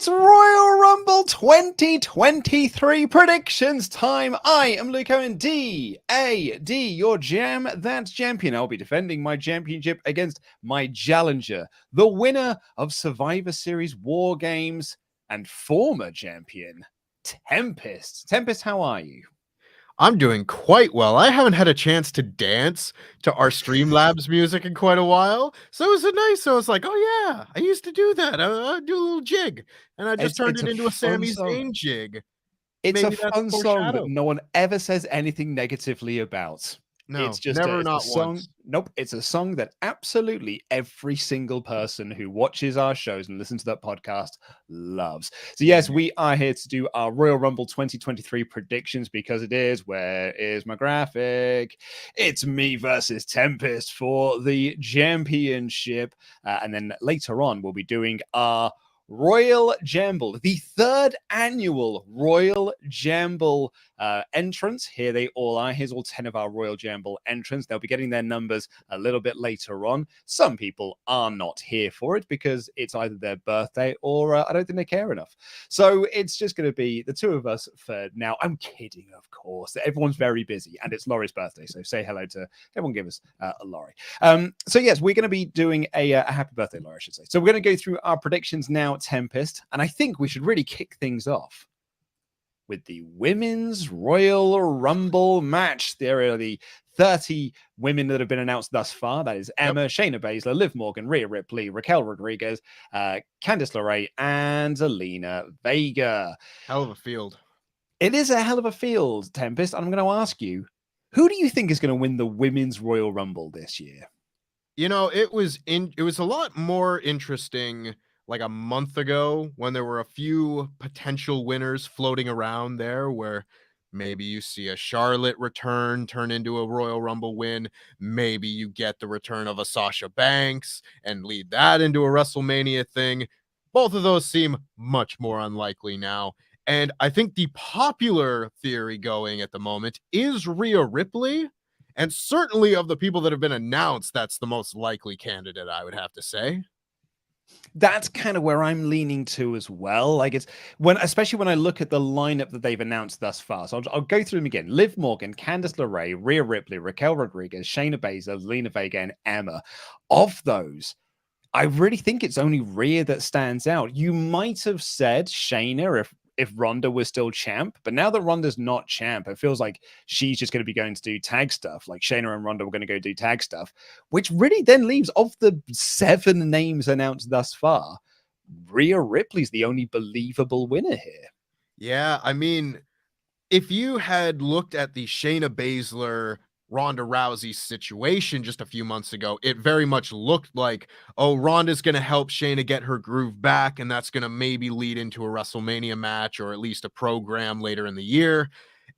It's Royal Rumble 2023 predictions time. I am Luke Owen, D.A.D., your Jam That Champion. I'll be defending my championship against my challenger, the winner of Survivor Series War Games and former champion, Tempest. Tempest, how are you? I'm doing quite well. I haven't had a chance to dance to our Streamlabs music in quite a while. So it was I was like, oh yeah, I used to do that. I do a little jig. And I just turned it into a Sami Zayn jig. It's Maybe a fun song that foreshadow. no one ever says anything negatively about. No, It's just never, it's not a song. once. Nope, it's a song that absolutely every single person who watches our shows and listens to that podcast loves. So yes, we are here to do our Royal Rumble 2023 predictions because it is, where is my graphic? It's me versus Tempest for the championship. And then later on, we'll be doing our Royal Jamble, the third annual Royal Jamble entrance. Here they all are. Here's all 10 of our Royal Jamble entrants. They'll be getting their numbers a little bit later on. Some people are not here for it because it's either their birthday or I don't think they care enough. So it's just going to be the two of us for now. I'm kidding, of course. Everyone's very busy and it's Laurie's birthday. So say hello to everyone. Give us a Laurie. So yes, we're going to be doing a happy birthday, Laurie, I should say. So we're going to go through our predictions now, Tempest. And I think we should really kick things off with the Women's Royal Rumble match. There are the 30 women that have been announced thus far. That is Emma, Shayna Baszler, Liv Morgan, Rhea Ripley, Raquel Rodriguez, Candice LeRae, and Zelina Vega. Hell of a field. It is a hell of a field, Tempest. And I'm going to ask you, who do you think is going to win the Women's Royal Rumble this year? You know, it was a lot more interesting like a month ago when there were a few potential winners floating around there where maybe you see a Charlotte turn into a Royal Rumble win. Maybe you get the return of a Sasha Banks and lead that into a WrestleMania thing. Both of those seem much more unlikely now. And I think the popular theory going at the moment is Rhea Ripley. And certainly of the people that have been announced, that's the most likely candidate, I would have to say. That's kind of where I'm leaning to as well. Like especially when I look at the lineup that they've announced thus far. So I'll go through them again. Liv Morgan, Candice LeRae, Rhea Ripley, Raquel Rodriguez, Shayna Baszler, Zelina Vega, and Emma. Of those, I really think it's only Rhea that stands out. You might have said Shayna if Ronda was still champ, but now that Ronda's not champ, it feels like she's just going to be going to do tag stuff. Like Shayna and Ronda were going to go do tag stuff, which really then leaves, of the 7 names announced thus far, Rhea Ripley's the only believable winner here. Yeah, I mean, if you had looked at the Shayna Baszler Ronda Rousey situation just a few months ago, it very much looked like, oh, Ronda's going to help Shayna get her groove back, and that's going to maybe lead into a WrestleMania match or at least a program later in the year.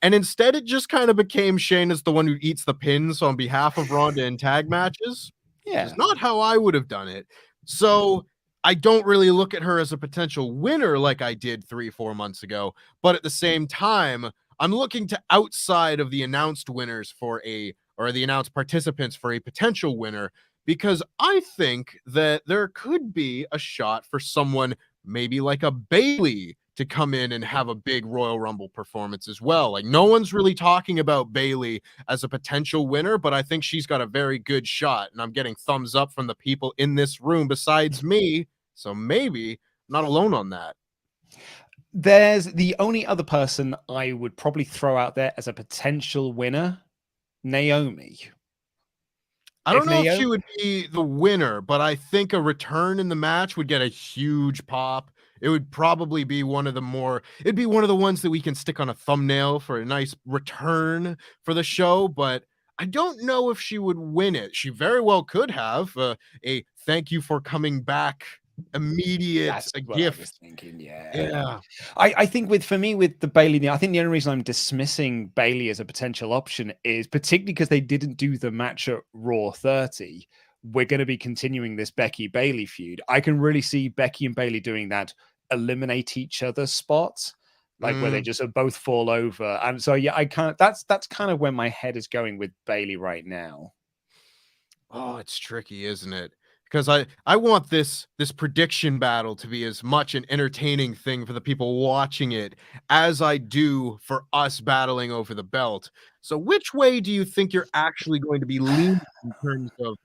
And instead, it just kind of became Shayna's the one who eats the pins on behalf of Ronda in tag matches. Yeah. It's not how I would have done it. So I don't really look at her as a potential winner like I did 3-4 months ago. But at the same time, I'm looking to outside of the announced winners the announced participants for a potential winner, because I think that there could be a shot for someone maybe like a Bayley to come in and have a big Royal Rumble performance as well. Like, no one's really talking about Bayley as a potential winner, but I think she's got a very good shot, and I'm getting thumbs up from the people in this room besides me. So maybe I'm not alone on that. There's the only other person I would probably throw out there as a potential winner, Naomi. I don't know if she would be the winner, but I think a return in the match would get a huge pop. It would probably be one of the ones that we can stick on a thumbnail for a nice return for the show, but I don't know if she would win it. She very well could have a thank you for coming back immediate gift. I was thinking, yeah. I think with the Bayley, I think the only reason I'm dismissing Bayley as a potential option is particularly because they didn't do the match at Raw 30. We're going to be continuing this Becky Bayley feud. I can really see Becky and Bayley doing that eliminate each other spot, like where they just both fall over. And so that's kind of where my head is going with Bayley right now. Oh, it's tricky, isn't it? because I want this prediction battle to be as much an entertaining thing for the people watching it as I do for us battling over the belt. So which way do you think you're actually going to be leaning in terms of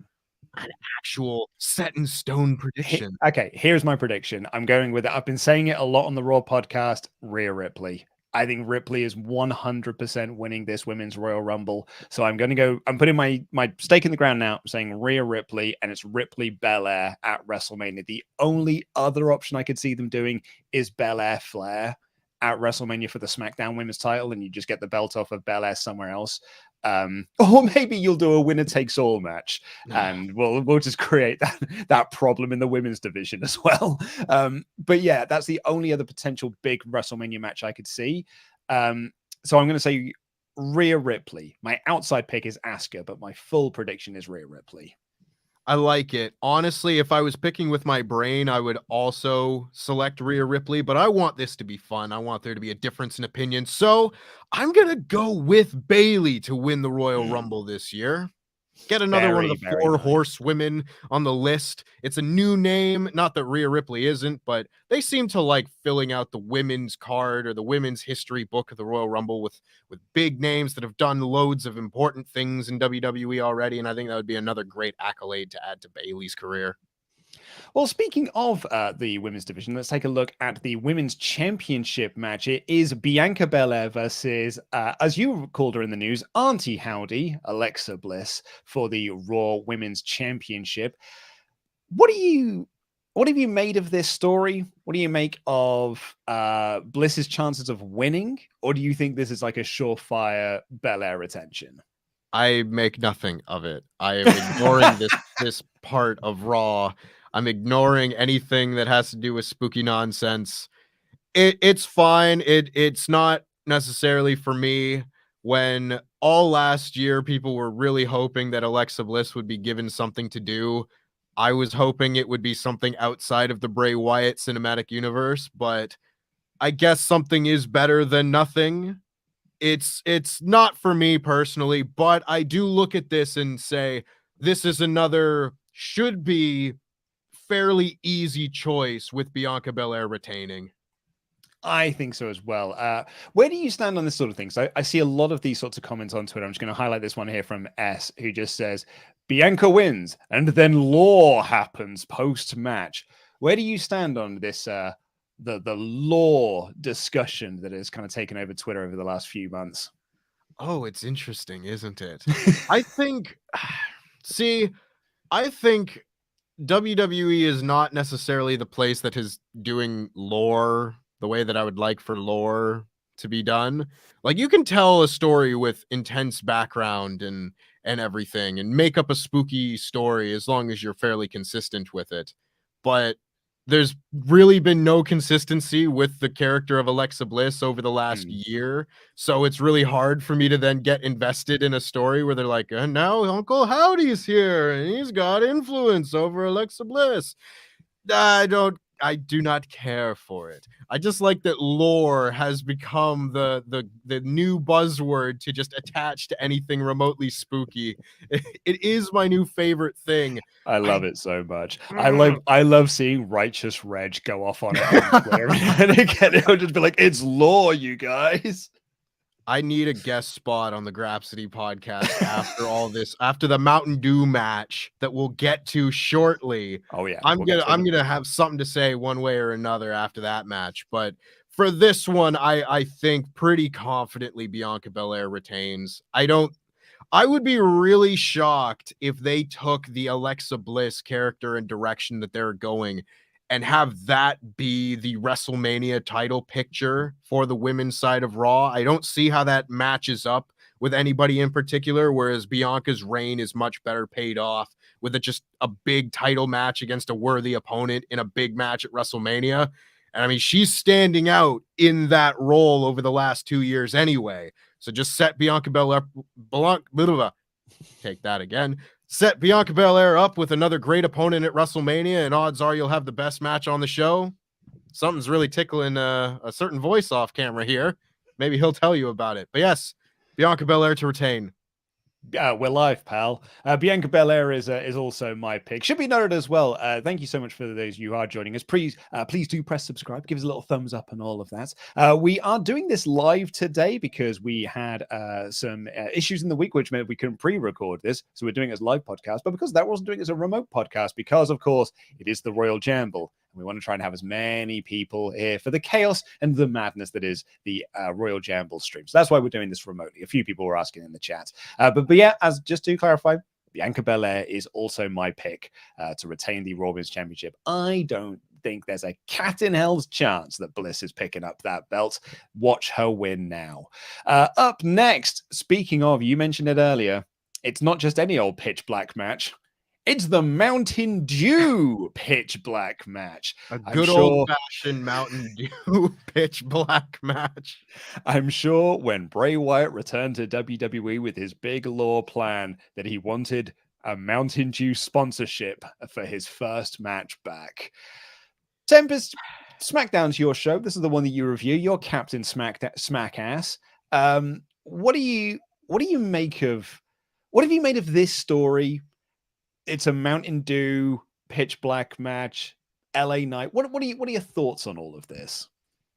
an actual set in stone prediction? Okay, here's my prediction. I'm going with it. I've been saying it a lot on the Raw podcast. Rhea Ripley. I think Ripley is 100% winning this Women's Royal Rumble. So I'm going to go. I'm putting my stake in the ground now. I'm saying Rhea Ripley, and it's Ripley Belair at WrestleMania. The only other option I could see them doing is Belair Flair at WrestleMania for the SmackDown Women's title, and you just get the belt off of Belair somewhere else. Or maybe you'll do a winner takes all match, and we'll just create that problem in the women's division as well. But yeah, that's the only other potential big WrestleMania match I could see. So I'm going to say Rhea Ripley. My outside pick is Asuka, but my full prediction is Rhea Ripley. I like it. Honestly, if I was picking with my brain, I would also select Rhea Ripley, but I want this to be fun. I want there to be a difference in opinion. So I'm going to go with Bayley to win the Royal Rumble this year. Get another one of the four horsewomen on the list. It's a new name. Not that Rhea Ripley isn't, but they seem to like filling out the women's card or the women's history book of the Royal Rumble with big names that have done loads of important things in WWE already. And I think that would be another great accolade to add to Bayley's career. Well, speaking of the women's division, let's take a look at the women's championship match. It is Bianca Belair versus, as you called her in the news, Auntie Howdy, Alexa Bliss, for the Raw Women's Championship. What have you made of this story? What do you make of Bliss's chances of winning? Or do you think this is like a surefire Belair retention? I make nothing of it. I am ignoring this part of Raw. I'm ignoring anything that has to do with spooky nonsense. It's fine. It's not necessarily for me. When all last year people were really hoping that Alexa Bliss would be given something to do, I was hoping it would be something outside of the Bray Wyatt cinematic universe, but I guess something is better than nothing. It's not for me personally, but I do look at this and say this is another should be fairly easy choice with Bianca Belair retaining. I think so as well. Where do you stand on this sort of thing? So I see a lot of these sorts of comments on Twitter. I'm just going to highlight this one here from S, who just says, Bianca wins, and then law happens post-match. Where do you stand on this, the law discussion that has kind of taken over Twitter over the last few months? Oh, it's interesting, isn't it? I think WWE is not necessarily the place that is doing lore the way that I would like for lore to be done. Like, you can tell a story with intense background and everything and make up a spooky story as long as you're fairly consistent with it. But there's really been no consistency with the character of Alexa Bliss over the last year. So it's really hard for me to then get invested in a story where they're like, and now Uncle Howdy's here and he's got influence over Alexa Bliss. I do not care for it. I just like that lore has become the new buzzword to just attach to anything remotely spooky. It is my new favorite thing. I love it so much. I love seeing Righteous Reg go off on it. And again, it'll just be like, it's lore, you guys. I need a guest spot on the Grapsity podcast after all this, after the Mountain Dew match that we'll get to shortly. Oh yeah. I'm gonna have something to say one way or another after that match. But for this one, I think pretty confidently Bianca Belair retains. I would be really shocked if they took the Alexa Bliss character and direction that they're going and have that be the WrestleMania title picture for the women's side of Raw. I don't see how that matches up with anybody in particular, whereas Bianca's reign is much better paid off with just a big title match against a worthy opponent in a big match at WrestleMania. And I mean, she's standing out in that role over the last 2 years anyway. So just set Bianca Belair, take that again. Set Bianca Belair up with another great opponent at WrestleMania, and odds are you'll have the best match on the show. Something's really tickling a certain voice off camera here. Maybe he'll tell you about it. But yes, Bianca Belair to retain. We're live, pal. Bianca Belair is also my pick. Should be noted as well. Thank you so much for those you are joining us. Please do press subscribe. Give us a little thumbs up and all of that. We are doing this live today because we had some issues in the week, which meant we couldn't pre-record this. So we're doing it as a live podcast. But because that wasn't doing it as a remote podcast, because of course it is the Royal Jamble. We want to try and have as many people here for the chaos and the madness that is the Royal Jamble stream. So that's why we're doing this remotely. A few people were asking in the chat. But yeah, as just to clarify, Bianca Belair is also my pick to retain the Raw Women's Championship. I don't think there's a cat in hell's chance that Bliss is picking up that belt. Watch her win now. Up next, speaking of, you mentioned it earlier, it's not just any old pitch black match. It's the Mountain Dew pitch black match. A good old-fashioned Mountain Dew pitch black match. I'm sure when Bray Wyatt returned to WWE with his big law plan that he wanted a Mountain Dew sponsorship for his first match back. Tempest, SmackDown's your show. This is the one that you review. You're Captain Smack Ass. What do you make of? What have you made of this story? It's a Mountain Dew pitch black match, LA Knight. What are your thoughts on all of this?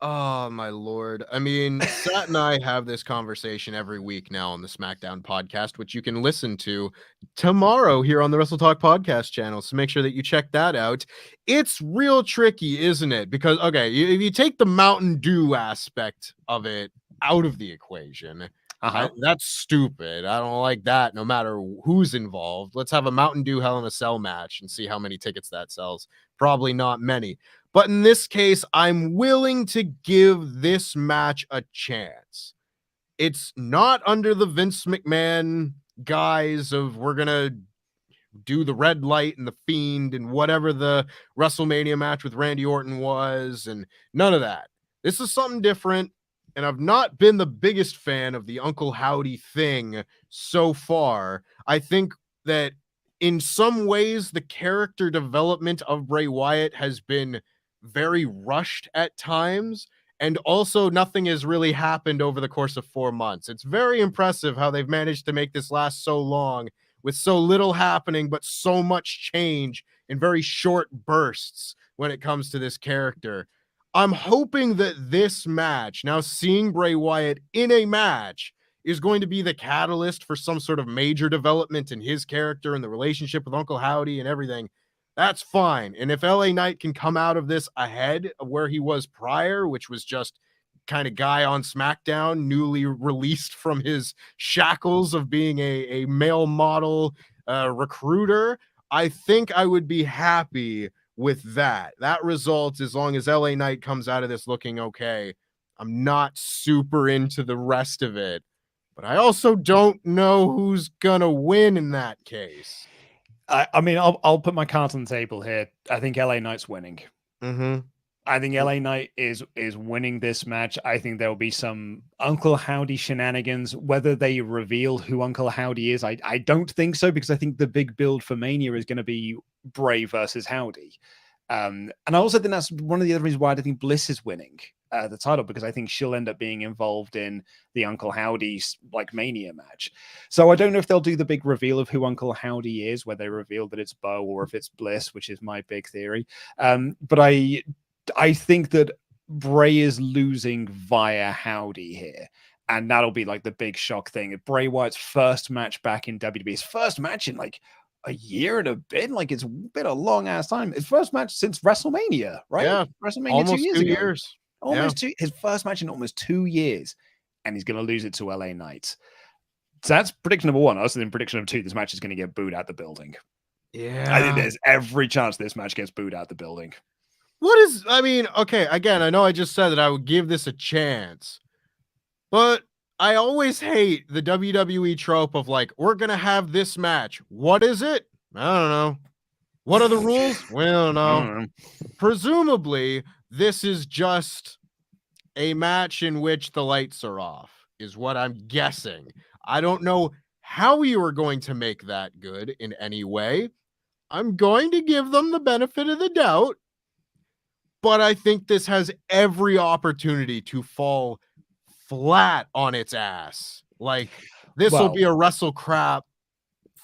Oh my lord. I mean, Sat and I have this conversation every week now on the SmackDown podcast, which you can listen to tomorrow here on the WrestleTalk Podcast channel. So make sure that you check that out. It's real tricky, isn't it? Because, okay, if you take the Mountain Dew aspect of it out of the equation, that's stupid. I don't like that no matter who's involved. Let's have a Mountain Dew Hell in a Cell match and see how many tickets that sells. Probably not many. But in this case, I'm willing to give this match a chance. It's not under the Vince McMahon guise of we're going to do the Red Light and the Fiend and whatever the WrestleMania match with Randy Orton was, and none of that. This is something different. And I've not been the biggest fan of the Uncle Howdy thing so far. I think that in some ways, the character development of Bray Wyatt has been very rushed at times. And also, nothing has really happened over the course of 4 months. It's very impressive how they've managed to make this last so long with so little happening, but so much change in very short bursts when it comes to this character. I'm hoping that this match, now seeing Bray Wyatt in a match, is going to be the catalyst for some sort of major development in his character and the relationship with Uncle Howdy and everything. That's fine. And if LA Knight can come out of this ahead of where he was prior, which was just kind of guy on SmackDown, newly released from his shackles of being a male model recruiter, I think I would be happy with that result, as long as LA Knight comes out of this looking okay. I'm not super into the rest of it, but I also don't know who's gonna win in that case. I mean, I'll put my cards on the table here. I think LA Knight's winning. I think LA Knight is winning this match. I think there will be some Uncle Howdy shenanigans. Whether they reveal who Uncle Howdy is, I don't think so, because I think the big build for Mania is going to be Bray versus Howdy. And I also think that's one of the other reasons why I think Bliss is winning the title, because I think she'll end up being involved in the Uncle Howdy's Mania match. So I don't know if they'll do the big reveal of who Uncle Howdy is, where they reveal that it's Bo or if it's Bliss, which is my big theory. But I think that Bray is losing via Howdy here. And that'll be the big shock thing. Bray Wyatt's first match back in WWE, his first match in a year and a bit. It's been a long ass time. His first match since WrestleMania, right? Yeah. WrestleMania almost 2 years 2 ago. years. Almost two. His first match in almost 2 years. And he's going to lose it to LA Knight. So that's prediction number one. Also, in prediction number two, this match is going to get booed out the building. Yeah. I think there's every chance this match gets booed out the building. Okay, again, I know I just said that I would give this a chance, but I always hate the WWE trope of we're going to have this match. What is it? I don't know. What are the rules? We don't know. Presumably, this is just a match in which the lights are off, is what I'm guessing. I don't know how you are going to make that good in any way. I'm going to give them the benefit of the doubt, but I think this has every opportunity to fall flat on its ass. this will Well, be a WrestleCrap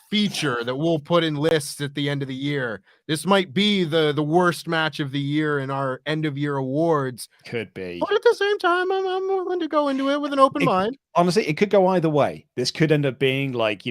feature that we'll put in lists at the end of the year. This might be the worst match of the year in our end of year awards. could be. But at the same time, I'm willing to go into it with an open mind. Honestly, it could go either way. This could end up being like,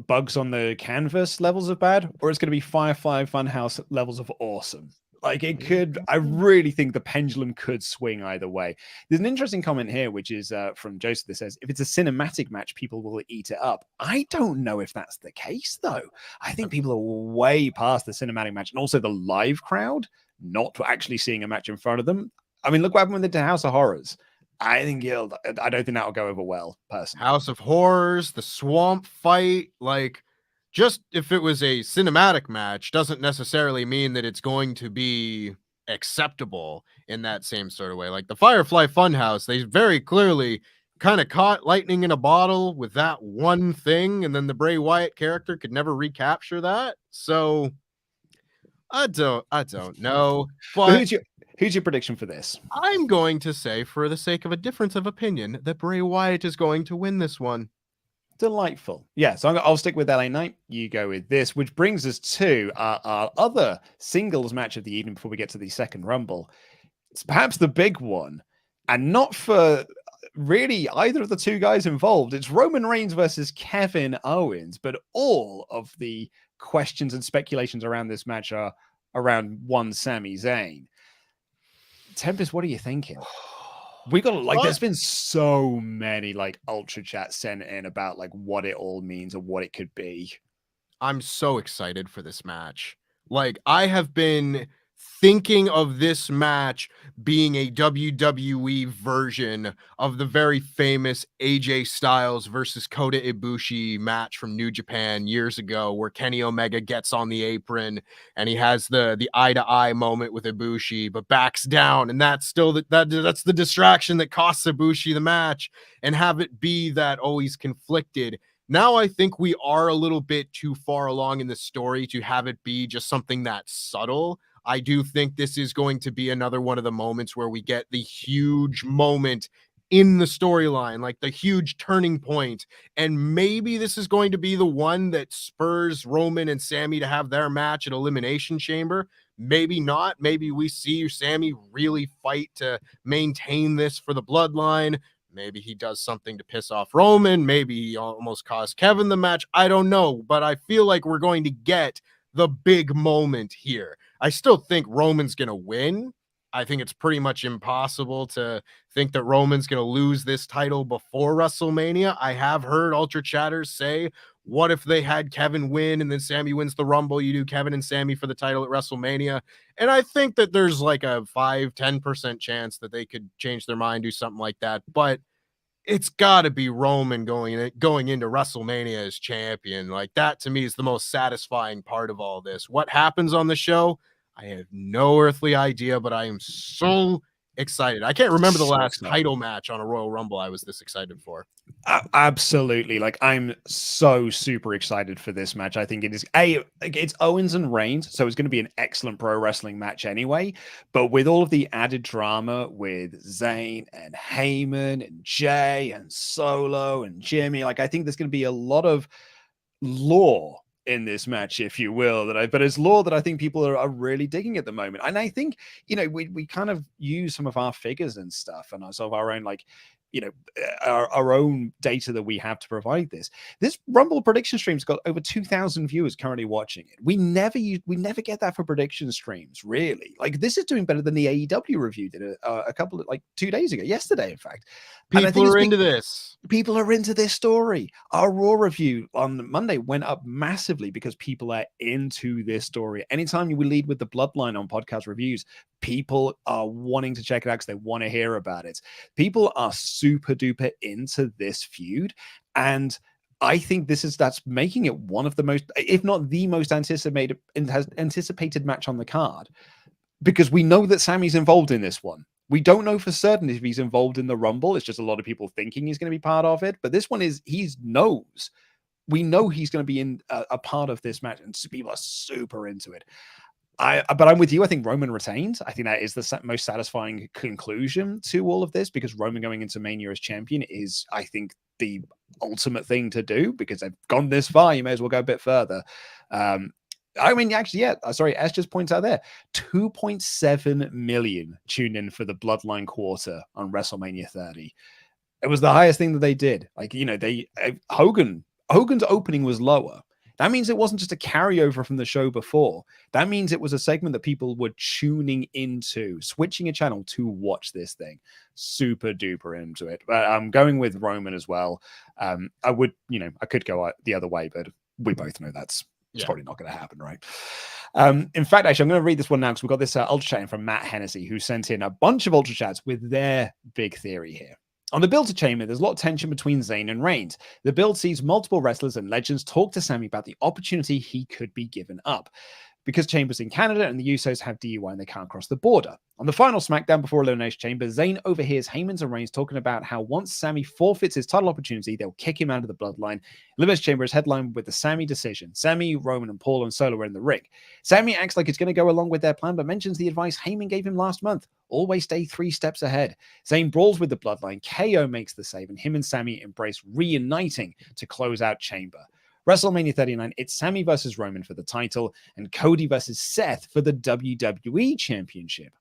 bugs on the canvas levels of bad, or it's going to be Firefly Funhouse levels of awesome. Like it could, I really think the pendulum could swing either way. There's an interesting comment here, which is from Joseph that says, if it's a cinematic match, people will eat it up. I don't know if that's the case, though. I think people are way past the cinematic match and also the live crowd, not actually seeing a match in front of them. I mean, look what happened with the House of Horrors. I don't think that'll go over well, personally. House of Horrors, the swamp fight, like, just if it was a cinematic match doesn't necessarily mean that it's going to be acceptable in that same sort of way. Like the Firefly Funhouse, they very clearly kind of caught lightning in a bottle with that one thing, and then the Bray Wyatt character could never recapture that. So I don't know. But who's your prediction for this? I'm going to say, for the sake of a difference of opinion, that Bray Wyatt is going to win this one. Delightful. Yeah, so I'll stick with LA Knight. You go with this, which brings us to our other singles match of the evening before we get to the second Rumble. It's perhaps the big one, and not for really either of the two guys involved. It's Roman Reigns versus Kevin Owens, but all of the questions and speculations around this match are around one Sami Zayn. Tempest, what are you thinking? We got there's been so many ultra chats sent in about what it all means or what it could be. I'm so excited for this match. I have been thinking of this match being a WWE version of the very famous AJ Styles versus Kota Ibushi match from New Japan years ago, where Kenny Omega gets on the apron and he has the eye-to-eye moment with Ibushi, but backs down, and that's still that's the distraction that costs Ibushi the match, and have it be that he's conflicted. Now I think we are a little bit too far along in the story to have it be just something that's subtle. I do think this is going to be another one of the moments where we get the huge moment in the storyline, like the huge turning point. And maybe this is going to be the one that spurs Roman and Sami to have their match at Elimination Chamber. Maybe not. Maybe we see Sami really fight to maintain this for the bloodline. Maybe he does something to piss off Roman. Maybe he almost cost Kevin the match. I don't know, but I feel like we're going to get the big moment here. I still think Roman's going to win. I think it's pretty much impossible to think that Roman's going to lose this title before WrestleMania. I have heard Ultra Chatters say, what if they had Kevin win and then Sami wins the Rumble? You do Kevin and Sami for the title at WrestleMania. And I think that there's like a 5-10% chance that they could change their mind, do something like that. But it's got to be Roman going into WrestleMania as champion. Like, that to me is the most satisfying part of all this. What happens on the show, I have no earthly idea, but I am so excited. I can't remember the last title match on a Royal Rumble I was this excited for. Absolutely. I'm so super excited for this match. I think it is it's Owens and Reigns, so it's going to be an excellent pro wrestling match anyway. But with all of the added drama with Zayn and Heyman and Jay and Solo and Jimmy, I think there's going to be a lot of lore in this match, if you will, but it's lore that I think people are really digging at the moment. And I think, we kind of use some of our figures and stuff and some of our own, our own data that we have to provide this. This Rumble prediction stream's got over 2,000 viewers currently watching it. We never get that for prediction streams, really. This is doing better than the AEW review did a couple of 2 days ago, yesterday, in fact. People are into this. People are into this story. Our Raw review on Monday went up massively because people are into this story. Anytime we lead with the bloodline on podcast reviews, people are wanting to check it out because they want to hear about it. People are super duper into this feud, and I think that's making it one of the most, if not the most anticipated match on the card, because we know that Sami's involved in this one. We don't know for certain if he's involved in the Rumble. It's just a lot of people thinking he's going to be part of it. But this one knows. We know he's going to be in a part of this match, and people are super into it. But I'm with you. I think Roman retains. I think that is the most satisfying conclusion to all of this, because Roman going into Mania as champion is, I think, the ultimate thing to do because they've gone this far. You may as well go a bit further. I mean, actually, yeah. Sorry, S just points out there 2.7 million tuned in for the Bloodline quarter on WrestleMania 30. It was the highest thing that they did. Like, you know, Hogan's opening was lower. That means it wasn't just a carryover from the show before. That means it was a segment that people were tuning into, switching a channel to watch this thing. Super duper into it. But I'm going with Roman as well. I would, you know, I could go the other way, but we both know it's probably not going to happen, right? In fact, actually, I'm going to read this one now because we've got this Ultra Chat from Matt Hennessy, who sent in a bunch of Ultra Chats with their big theory here. On the build to Chamber, there's a lot of tension between Zayn and Reigns. The build sees multiple wrestlers and legends talk to Sami about the opportunity he could be given up. Because Chamber's in Canada and the Usos have DUI and they can't cross the border. On the final SmackDown before Elimination Chamber, Zayn overhears Heyman and Reigns talking about how once Sami forfeits his title opportunity, they'll kick him out of the bloodline. Elimination Chamber is headlined with the Sami decision. Sami, Roman, and Paul and Solo are in the ring. Sami acts like it's going to go along with their plan, but mentions the advice Heyman gave him last month. Always stay 3 steps ahead. Zayn brawls with the bloodline. KO makes the save, and him and Sami embrace reuniting to close out Chamber. WrestleMania 39, it's Sami versus Roman for the title and Cody versus Seth for the WWE Championship.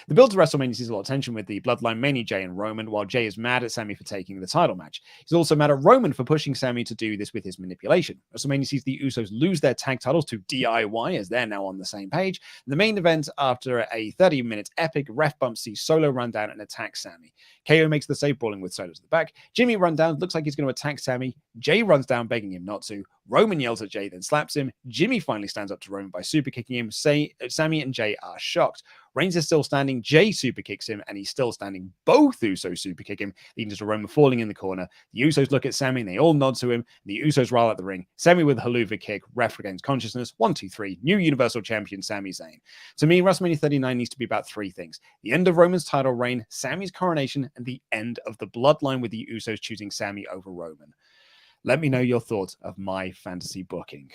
The build to WrestleMania sees a lot of tension with the bloodline, mainly Jay and Roman, while Jay is mad at Sami for taking the title match. He's also mad at Roman for pushing Sami to do this with his manipulation. WrestleMania sees the Usos lose their tag titles to DIY as they're now on the same page. The main event, after a 30-minute epic ref bump, sees Solo run down and attack Sami. KO makes the save, brawling with Solo to the back. Jimmy runs down, looks like he's going to attack Sami. Jay runs down, begging him not to. Roman yells at Jay, then slaps him. Jimmy finally stands up to Roman by super kicking him. Sami and Jay are shocked. Reigns is still standing. Jay super kicks him, and he's still standing. Both Usos super kick him, leading to Roman falling in the corner. The Usos look at Sami, and they all nod to him. The Usos roll out the ring. Sami with a haluva kick. Ref regains consciousness. 1, 2, 3. New Universal Champion Sami Zayn. To me, WrestleMania 39 needs to be about 3 things: the end of Roman's title reign, Sami's coronation, and the end of the bloodline with the Usos choosing Sami over Roman. Let me know your thoughts of my fantasy booking.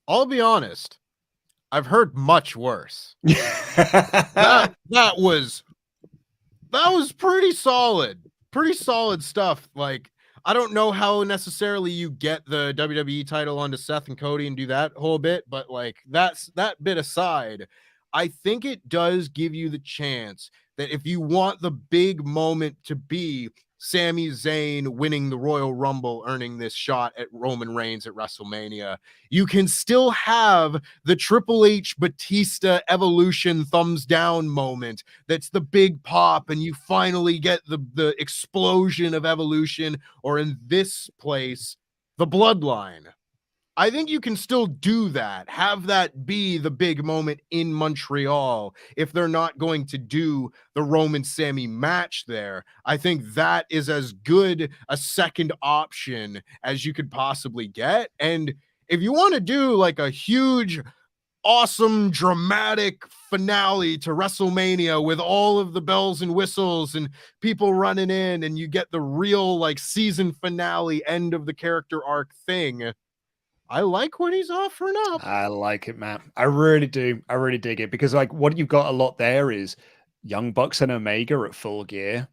I'll be honest. I've heard much worse. that was pretty solid stuff. Like, I don't know how necessarily you get the WWE title onto Seth and Cody and do that whole bit, but like that bit aside, I think it does give you the chance that if you want the big moment to be Sami Zayn winning the Royal Rumble, earning this shot at Roman Reigns at WrestleMania, you can still have the Triple H Batista Evolution thumbs down moment. That's the big pop, and you finally get the explosion of Evolution, or in this place, the Bloodline. I think you can still do that. Have that be the big moment in Montreal if they're not going to do the Roman Sami match there. I think that is as good a second option as you could possibly get. And if you want to do like a huge, awesome, dramatic finale to WrestleMania with all of the bells and whistles and people running in, and you get the real like season finale end of the character arc thing, I like what he's offering up. I like it, Matt. I really do. I really dig it because, like, what you've got a lot there is Young Bucks and Omega at Full Gear,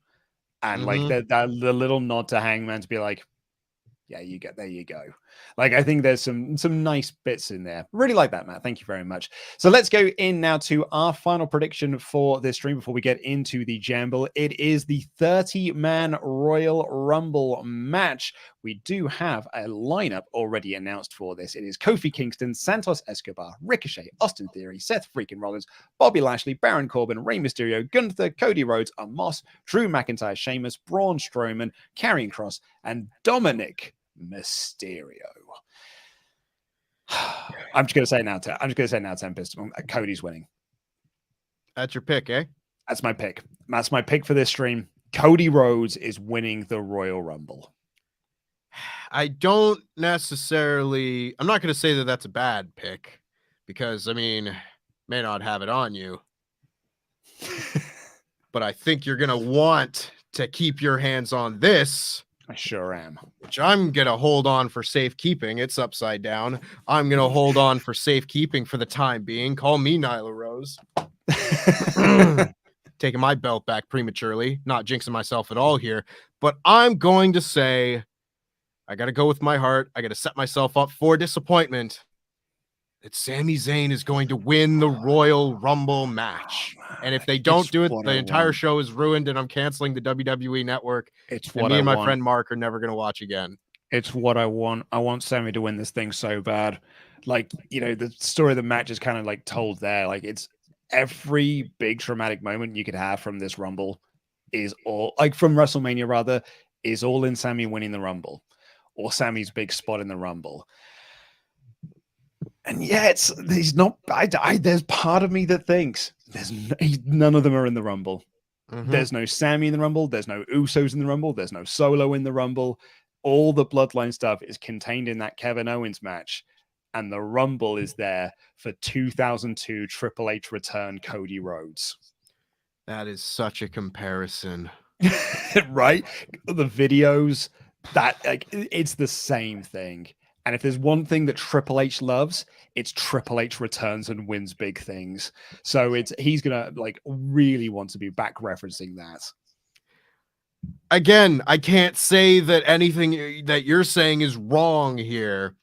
and like the little nod to Hangman to be like, "Yeah, there you go." Like, I think there's some nice bits in there. Really like that, Matt. Thank you very much. So let's go in now to our final prediction for this stream before we get into the Jamble. It is the 30-man Royal Rumble match. We do have a lineup already announced for this. It is Kofi Kingston, Santos Escobar, Ricochet, Austin Theory, Seth freaking Rollins, Bobby Lashley, Baron Corbin, Rey Mysterio, Gunther, Cody Rhodes, Omos, Drew McIntyre, Sheamus, Braun Strowman, Karrion Kross, and Dominic Mysterio. I'm just going to say now, Tempest. Cody's winning. That's your pick, eh? That's my pick. That's my pick for this stream. Cody Rhodes is winning the Royal Rumble. I don't necessarily... I'm not going to say that that's a bad pick because, I mean, may not have it on you. But I think you're going to want to keep your hands on this. I sure am. Which I'm going to hold on for safekeeping. It's upside down. I'm going to hold on for safekeeping for the time being. Call me Nyla Rose. Taking my belt back prematurely. Not jinxing myself at all here. but I'm going to say I got to go with my heart. I got to set myself up for disappointment. That Sami Zayn is going to win the Royal Rumble match. And if they don't do it, the entire show is ruined and I'm canceling the WWE network. It's and what me and my friend Mark are never going to watch again. It's what I want. I want Sami to win this thing so bad. Like, you know, the story of the match is kind of like told there. Like, it's every big traumatic moment you could have from this Rumble is all, like from WrestleMania rather, is all in Sami winning the Rumble or Sami's big spot in the Rumble. And yeah, he's not. There's part of me that thinks none of them are in the Rumble. Mm-hmm. There's no Sami in the Rumble. There's no Usos in the Rumble. There's no Solo in the Rumble. All the Bloodline stuff is contained in that Kevin Owens match, and the Rumble is there for 2002 Triple H return Cody Rhodes. That is such a comparison, right? The videos that like it's the same thing. And if there's one thing that Triple H loves, it's Triple H returns and wins big things. So he's gonna like really want to be back referencing that. Again, I can't say that anything that you're saying is wrong here.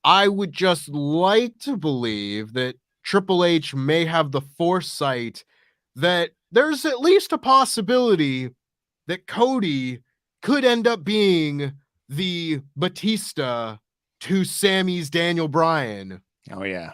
I would just like to believe that Triple H may have the foresight that there's at least a possibility that Cody could end up being the Batista to Sami's Daniel Bryan. Oh, yeah.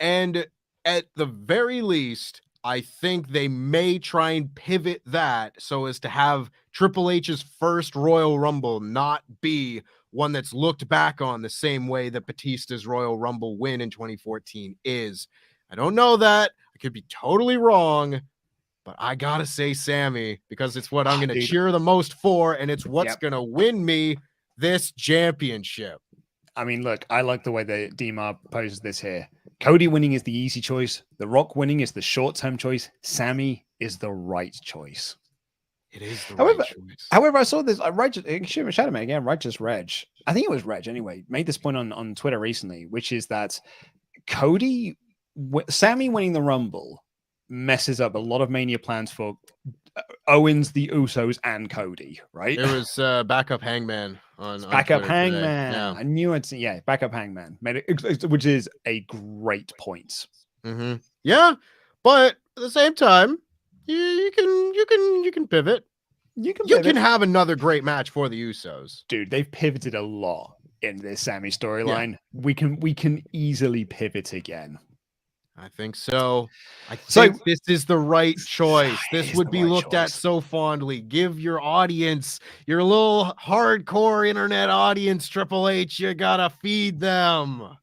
And at the very least, I think they may try and pivot that so as to have Triple H's first Royal Rumble not be one that's looked back on the same way that Batista's Royal Rumble win in 2014 is. I don't know that. I could be totally wrong, but I gotta say Sami because it's what I'm going to cheer the most for, and it's what's going to win me this championship. I mean, look, I like the way that D-Mar poses this here. Cody winning is the easy choice. The Rock winning is the short-term choice. Sami is the right choice. It is the right choice. However, I saw this. Righteous Reg. I think it was Reg anyway. Made this point on Twitter recently, which is that Sami winning the Rumble messes up a lot of Mania plans for Owens, the Usos, and Cody. Right? It was backup Hangman on backup Twitter Hangman. Yeah. I knew it. Yeah, backup Hangman. Which is a great point. Mm-hmm. Yeah, but at the same time, you can pivot. You can have another great match for the Usos. Dude, they've pivoted a lot in this Sami storyline. Yeah. We can easily pivot again. I think so. I think this is the right choice. This would be looked at so fondly. Give your audience, your little hardcore internet audience, Triple H, you gotta feed them.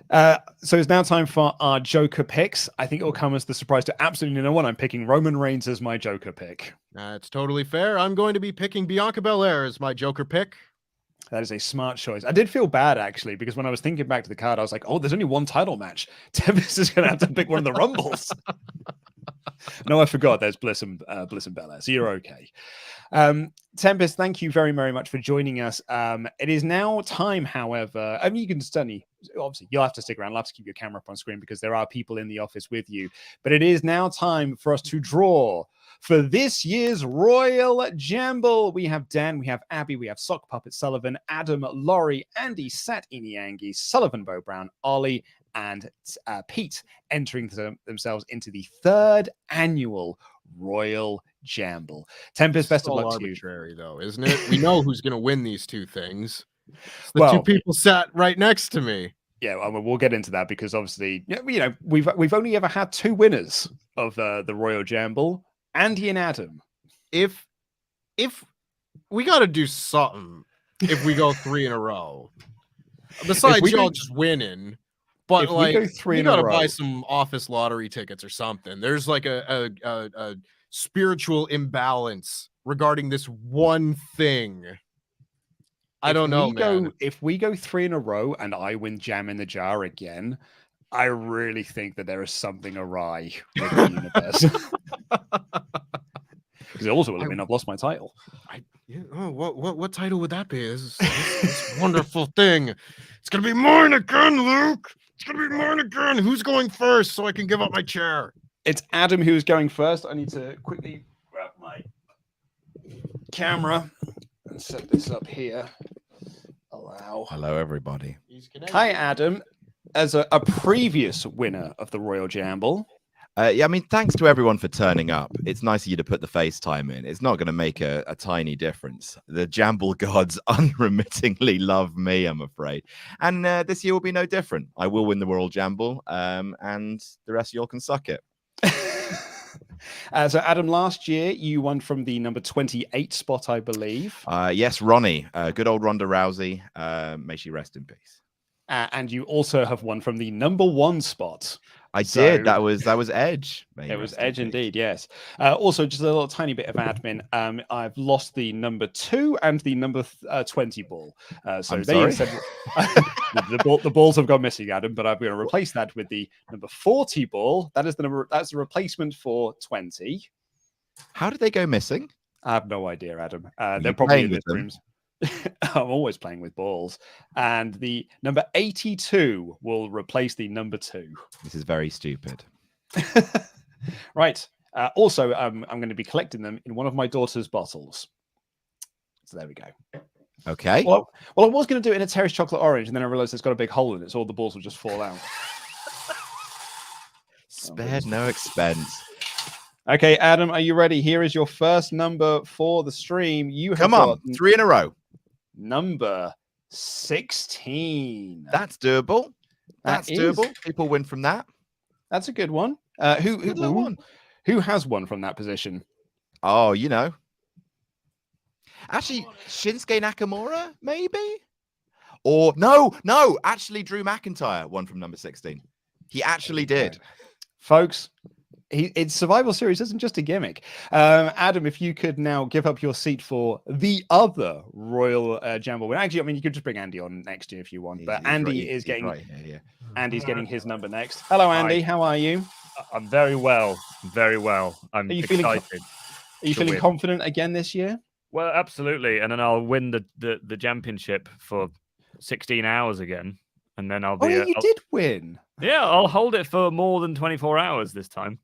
So it's now time for our Joker picks. I think it will come as the surprise to absolutely no one. I'm picking Roman Reigns as my Joker pick. That's totally fair. I'm going to be picking Bianca Belair as my Joker pick. That is a smart choice. I did feel bad, actually, because when I was thinking back to the card, I was like, oh, there's only one title match. Tempest is going to have to pick one of the Rumbles. No, I forgot there's Bliss and Belair, so you're okay. Tempest, thank you very, very much for joining us. It is now time, however, I mean, you can obviously, you'll have to stick around. You'll have to keep your camera up on screen because there are people in the office with you. But it is now time for us to draw for this year's Royal Jamble. We have Dan, we have Abbie, we have Sock Puppet Sullivan, Adam, Laurie, Andy, Sat Iniangi, Sullivan Bo Brown, Ollie, and Pete entering themselves into the third annual Royal Jamble. Tempest, best of luck to you. Arbitrary, though, isn't it? We know who's going to win these two things. It's the two people sat right next to me. Yeah, we'll get into that because obviously, you know, we've only ever had two winners of the Royal Jamble, Andy and Adam. If we got to do something, if we go 3 in a row, besides y'all just winning. But like, you gotta buy some office lottery tickets or something. There's like a spiritual imbalance regarding this one thing. I don't know, man. If we go 3 in a row and I win Jam in the Jar again, I really think that there is something awry with the universe. Because it also will mean I've lost my title. What title would that be? This wonderful thing. It's gonna be mine again, Luke. It's gonna be mine again. Who's going first so I can give up my chair? It's Adam who's going first. I need to quickly grab my camera and set this up here. Allow. Hello, everybody. Hi, Adam. As a previous winner of the Royal Jamble. Yeah, I mean, thanks to everyone for turning up. It's nice of you to put the FaceTime in. It's not going to make a tiny difference. The Jamble gods unremittingly love me, I'm afraid. And this year will be no different. I will win the Royal Jamble, and the rest of y'all can suck it. So, Adam, last year you won from the number 28 spot, I believe. Yes, Ronnie. Good old Ronda Rousey. May she rest in peace. And you also have won from the number 1 spot. I did. That was Edge. It was Edge indeed, yes. Also, just a little tiny bit of admin. I've lost the number 2 and the number 20 ball. So the balls have gone missing, Adam. But I'm going to replace that with the number 40 ball. That is the number. That's the replacement for 20. How did they go missing? I have no idea, Adam. They're probably in the rooms. I'm always playing with balls. And the number 82 will replace the number 2. This is very stupid. Right. Also, I'm going to be collecting them in one of my daughter's bottles. So there we go. Okay. Well, I was going to do it in a Terry's chocolate orange, and then I realized it's got a big hole in it, so all the balls will just fall out. Spared no expense. Okay, Adam, are you ready? Here is your first number for the stream. You have Come on, 3 in a row. Number 16. That's doable. That's doable. People win from that. That's a good one. Who has won from that position? Oh, you know. Actually, Shinsuke Nakamura, maybe? Or no. Actually, Drew McIntyre won from number 16. He actually did. Folks, it's Survival Series isn't just a gimmick. Adam, if you could now give up your seat for the other Royal Jamble winner. Actually, I mean, you could just bring Andy on next year if you want. But Andy is getting Andy's getting his number next. Hello, Andy. How are you? I'm very well. Very well. I'm excited. Are you feeling confident again this year? Well, absolutely. And then I'll win the championship for 16 hours again. And then I'll be. Oh, you did win. Yeah, I'll hold it for more than 24 hours this time.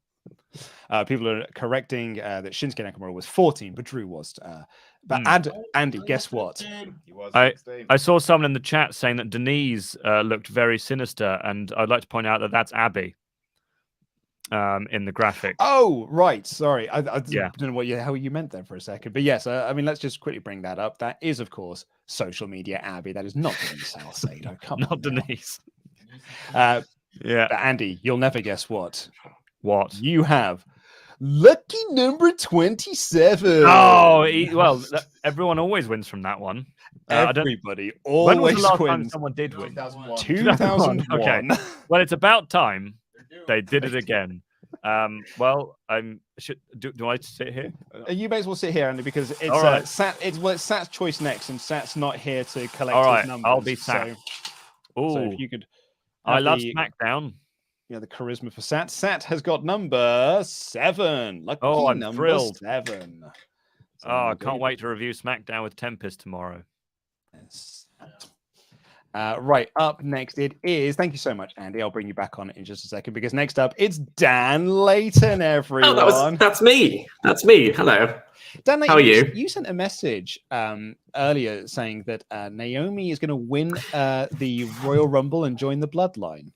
People are correcting that Shinsuke Nakamura was 14, but Drew was. But Andy, guess what? I saw someone in the chat saying that Denise looked very sinister, and I'd like to point out that that's Abbie in the graphic. Oh, right. Sorry. I don't know how you meant there for a second. But yes, I mean, let's just quickly bring that up. That is, of course, social media Abbie. That is not Denise Salcedo. Come on. Not Denise. But Andy, you'll never guess what. What? You have lucky number 27. Oh, well, everyone always wins from that one. Everybody always When was the last wins. time someone did win? 2001. Okay. Well, it's about time they did it again. Well, do I sit here? You may as well sit here, Andy, because it's right. it's Sat's choice next, and Sat's not here to collect All right, his numbers. I'll be Sat. So if you could, I love SmackDown. Yeah, the charisma for Sat. Sat has got number 7. Lucky I'm number thrilled. 7. So I can't wait to review SmackDown with Tempest tomorrow. Right, up next it is. Thank you so much, Andy. I'll bring you back on in just a second because next up it's Dan Layton, everyone. Oh, that's me. That's me. Hello. Dan Layton, how are you? You sent a message earlier saying that Naomi is going to win the Royal Rumble and join the Bloodline.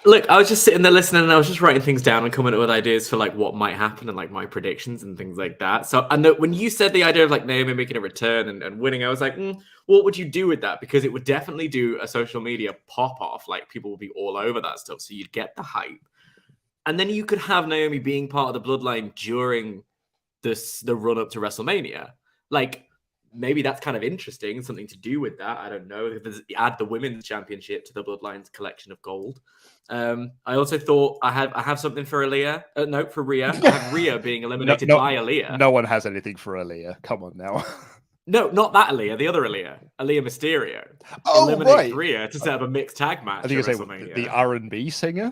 Look, I was just sitting there listening, and I was just writing things down and coming up with ideas for like what might happen and like my predictions and things like that. So I know when you said the idea of like Naomi making a return and winning, I was like, what would you do with that? Because it would definitely do a social media pop off. Like people would be all over that stuff, so you'd get the hype, and then you could have Naomi being part of the Bloodline during the run up to WrestleMania. Like maybe that's kind of interesting, something to do with that. I don't know. Add the women's championship to the Bloodline's collection of gold. I also thought I have something for Aaliyah. No, for Rhea. I have Rhea being eliminated by Aaliyah. No one has anything for Aaliyah. Come on now. No, not that Aaliyah. The other Aaliyah. Aaliyah Mysterio. Eliminate Rhea to set up a mixed tag match. I think you say the R&B singer.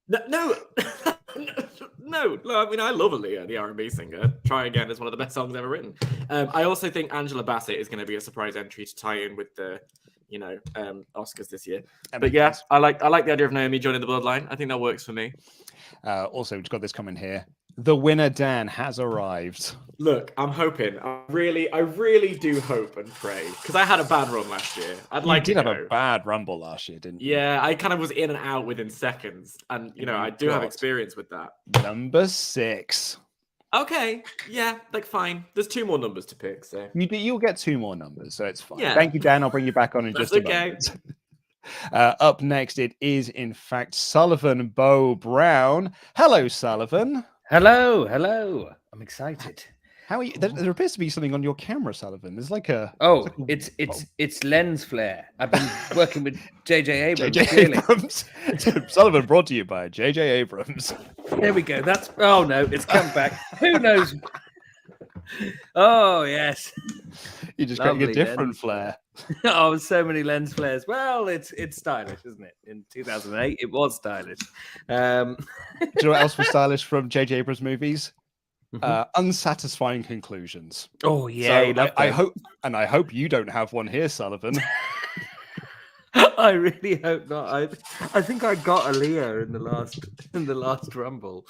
No. No, I mean, I love Aaliyah, the R&B singer. Try Again is one of the best songs ever written. I also think Angela Bassett is going to be a surprise entry to tie in with the, Oscars this year. But yeah, I like the idea of Naomi joining the Bloodline. I think that works for me. Also, we've got this comment here. The winner, Dan, has arrived. Look, I'm hoping. I really do hope and pray because I had a bad run last year. You did have a bad Rumble last year, didn't you? Yeah, I kind of was in and out within seconds, and I do have experience with that. Number 6. Okay, yeah, like fine. There's 2 more numbers to pick, so You'll get 2 more numbers, so it's fine. Yeah. Thank you, Dan. I'll bring you back on in just a moment. Up next, it is in fact Sullivan Bo Brown. Hello, Sullivan. Hello. I'm excited. How are you? There appears to be something on your camera, Sullivan. There's like a it's lens flare. I've been working with JJ Abrams. JJ Abrams. Sullivan brought to you by JJ Abrams. There we go. Oh no, it's come back. Who knows? Oh yes. You're just Lovely getting a different lens. flare. Oh, so many lens flares. Well, it's stylish, isn't it? In 2008, it was stylish. Do you know what else was stylish from JJ Abrams movies? Unsatisfying conclusions. Oh yeah, So I hope you don't have one here, Sullivan. I really hope not. I think I got Aaliyah in the last Rumble,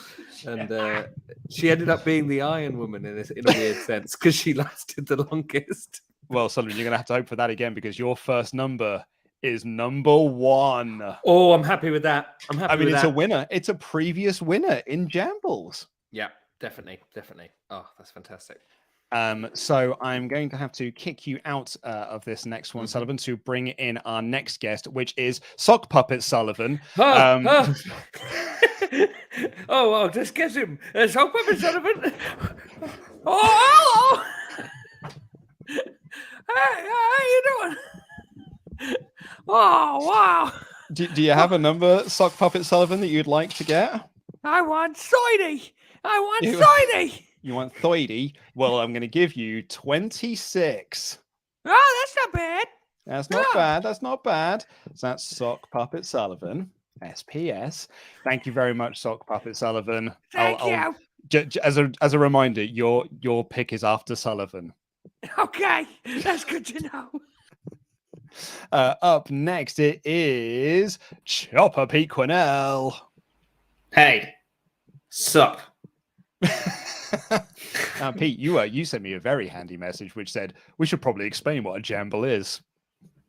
and she ended up being the Iron Woman in a weird sense because she lasted the longest. Well, Sullivan, you're gonna have to hope for that again because your first number is number 1. Oh, I'm happy with that. It's a winner. It's a previous winner in Jambles. Yeah, definitely. Oh, that's fantastic. So I'm going to have to kick you out of this next one, Sullivan, to bring in our next guest, which is Sock Puppet Sullivan. Oh, well, just get him. Sock Puppet Sullivan. Oh, hey, how you doing? Oh, wow. Do you have a number, Sock Puppet Sullivan, that you'd like to get? I want Soidy. Soidy. You want Thoidy? Well, I'm going to give you 26. Oh, that's not bad. That's not bad. That's not bad. So that's Sock Puppet Sullivan, SPS. Thank you very much, Sock Puppet Sullivan. Thank you. As a reminder, your pick is after Sullivan. Okay, that's good to know. Up next, it is Chopper Pete Quinnell. Hey, sup? Now, Pete, you sent me a very handy message which said we should probably explain what a jamble is.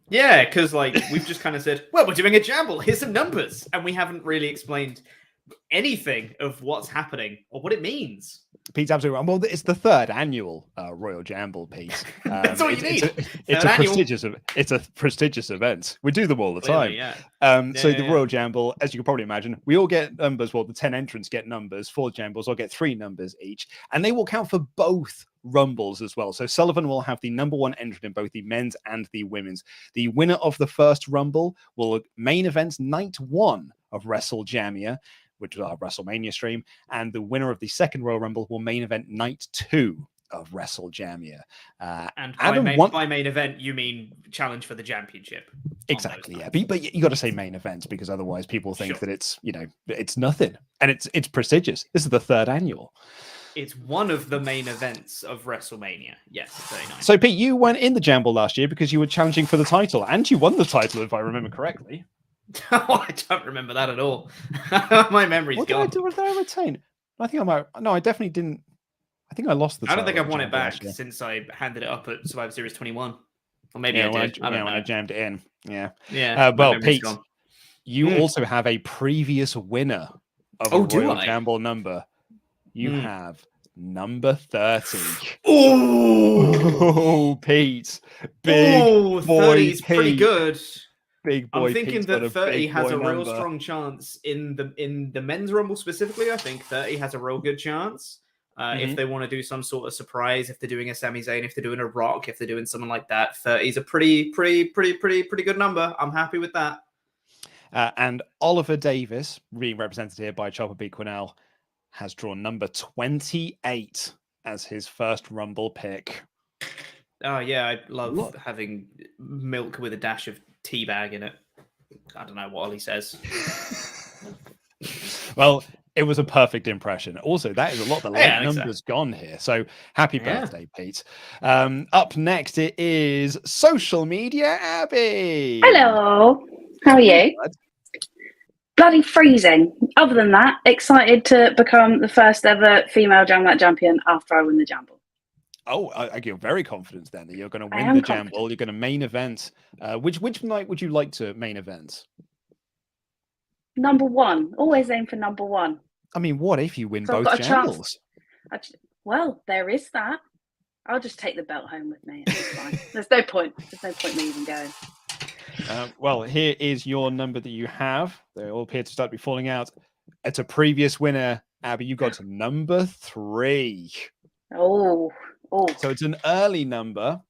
Yeah, because we've just kind of said, well, we're doing a jamble. Here's some numbers, and we haven't really explained anything of what's happening or what it means. Pete's absolutely right. Well, it's the 3rd annual Royal Jamble, Pete. That's all you need. It's a prestigious event. We do them all the time. The Royal Jamble, as you can probably imagine, we all get numbers. Well, the 10 entrants get numbers. 4 Jambles all get 3 numbers each, and they will count for both Rumbles as well. So Sullivan will have the number 1 entrant in both the men's and the women's. The winner of the first Rumble will main event night 1 of WrestleJamia, which is our WrestleMania stream, and the winner of the second Royal Rumble will main event night 2 of WrestleJamia. And by main event, you mean challenge for the championship? Exactly, yeah. But you got to say main event because otherwise people think that it's it's nothing, and it's prestigious. This is the 3rd annual. It's one of the main events of WrestleMania. Yes, it's very nice. So Pete, you went in the Jamble last year because you were challenging for the title, and you won the title, if I remember correctly. I don't remember that at all. My memory's gone. What did I retain? I think I might. No, I definitely didn't. I think I lost the title. I don't think I've won it back since I handed it up at Survivor Series 21. Or maybe I did. I don't know. When I jammed it in. Yeah. Yeah. Well, Pete, you also have a previous winner of a Royal Jamble number. You have number 30. Oh, Pete. Big boy 30 is pretty good. Big boy. I'm thinking that 30 has a real strong chance in the men's Rumble specifically. I think 30 has a real good chance. If they want to do some sort of surprise, if they're doing a Sami Zayn, if they're doing a Rock, if they're doing something like that, 30 is a pretty good number. I'm happy with that. And Oliver Davis, being represented here by Chopper B. Quinnell, has drawn number 28 as his first Rumble pick. Oh yeah, I love having milk with a dash of teabag in it. I don't know what Ollie says. Well, it was a perfect impression. Also, that is a lot of the late numbers gone here. So happy birthday, Pete. Up next, it is social media Abbie. Hello. How are you? bloody freezing. Other than that, excited to become the first ever female Jam That champion after I win the Jamble. Oh, I feel very confident then that you're going to I win am the confident. Jamble. You're going to main event. Which night would you like to main event? Number 1. Always aim for number 1. I mean, what if you win So I've both got a chance. Jambles? Well, there is that. I'll just take the belt home with me. It's fine. There's no point. There's no point me even going. Well, here is your number that you have. They all appear to start to be falling out. It's a previous winner, Abbie. You got to number 3. Oh. So it's an early number,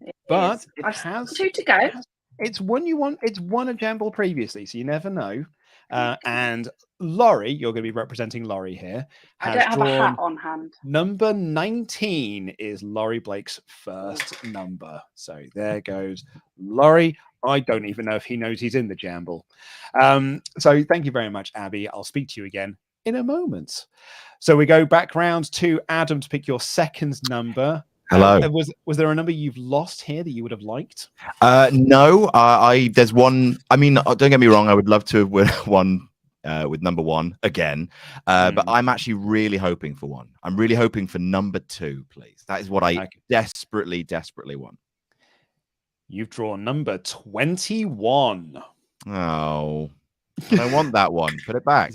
It but is. it I've has 2 to go. It's one you want. It's won a Jamble previously, so you never know. And Laurie, you're going to be representing Laurie here. I don't have a hat on hand. Number 19 is Laurie Blake's first number. So there goes Laurie. I don't even know if he knows he's in the Jamble. So thank you very much, Abbie. I'll speak to you again in a moment. So we go back round to Adam to pick your second number. Hello. Was there a number you've lost here that you would have liked? No, there's one. I mean, don't get me wrong. I would love to have won with number 1 again, but I'm actually really hoping for one. I'm really hoping for number 2, please. That is what I desperately want. You've drawn number 21. Oh, I don't want that one. Put it back.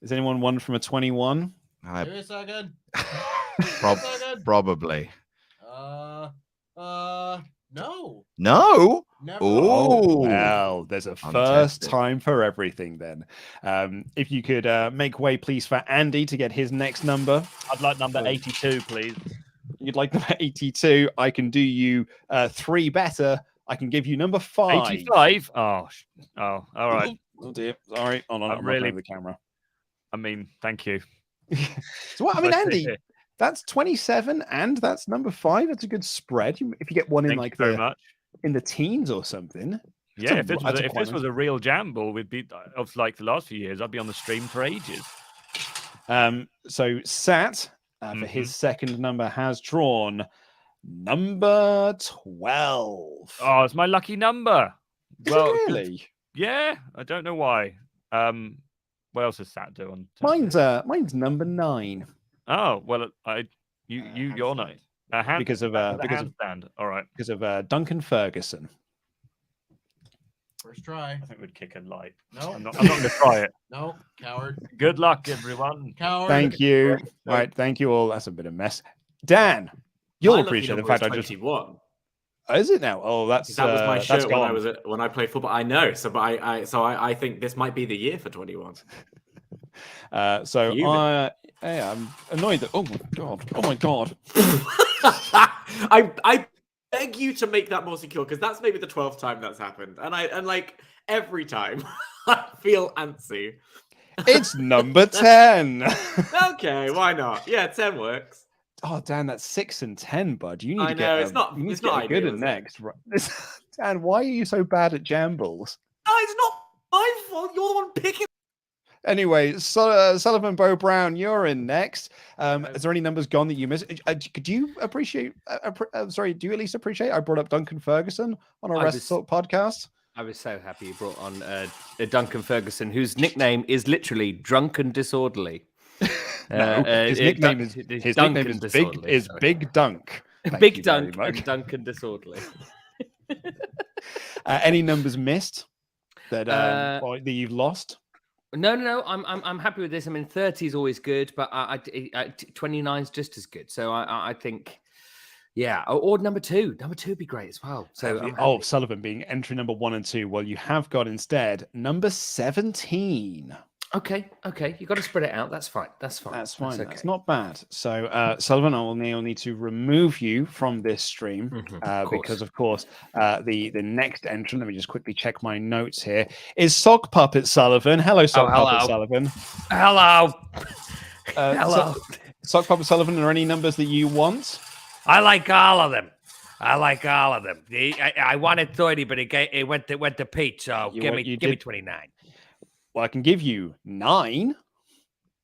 Is anyone won from a 21? Give me a second. Probably. No. No. Never. Oh, well, there's a first time for everything then. If you could make way, please, for Andy to get his next number. I'd like number 82, please. You'd like number 82. I can do you 3 better. I can give you number 5. 85? Oh, all right. Oh dear. Sorry. Oh, no, I'm really the camera. I mean, thank you. So what? I mean, Andy, that's 27 and that's number 5. That's a good spread. If you get one in Thank like you very much. in the teens or something. Yeah, if this was a real Jamble, we'd be of like the last few years. I'd be on the stream for ages. So Sat for his second number has drawn number 12. Oh, it's my lucky number. Well, really? Yeah, I don't know why. What else is Sat doing? Mine's number 9. Oh well, you're not because of handstand. All right, because of Duncan Ferguson. First try. I think we'd kick a light. No, I'm not going to try it. No, coward. Good luck, everyone. Coward. Thank you. Right, thank you all. That's a bit of mess. Dan, you'll appreciate the fact I just. 21. Is it now? Oh, that was my shirt when I played football. I know. So, but I think this might be the year for 21. I'm annoyed that. Oh my god. I beg you to make that more secure because that's maybe the 12th time that's happened, and like every time I feel antsy. It's number 10. Okay, why not? Yeah, 10 works. Oh, Dan, that's 6 and 10, bud. You need to know, get. it's not get good at next. Right? Dan, why are you so bad at Jambles? Oh, it's not my fault. You're the one picking. Anyway, Sullivan Bo Brown, you're in next. Is there any numbers gone that you missed? Could you appreciate? Sorry, do you at least appreciate? I brought up Duncan Ferguson on our WrestleTalk podcast. I was so happy you brought on Duncan Ferguson, whose nickname is literally Drunken Disorderly. His nickname is Big Dunk. Big Dunk and Duncan Disorderly. Any numbers missed that you've lost? No. I'm happy with this. I mean, 30 is always good, but 29 is just as good. So I think, yeah. Or number 2. Number 2 would be great as well. So Sullivan being entry number 1 and 2. Well, you have got instead number 17. Okay. You got to spread it out. That's fine. That's okay. That's not bad. So, Sullivan, I will need to remove you from this stream because, of course, the next entrant. Let me just quickly check my notes here. Is Sock Puppet Sullivan? Hello, Sock Puppet Sullivan. Hello. Hello. Sock Puppet Sullivan. Are there any numbers that you want? I like all of them. I wanted 30, but it went to Pete. So give me 29. Well, I can give you 9.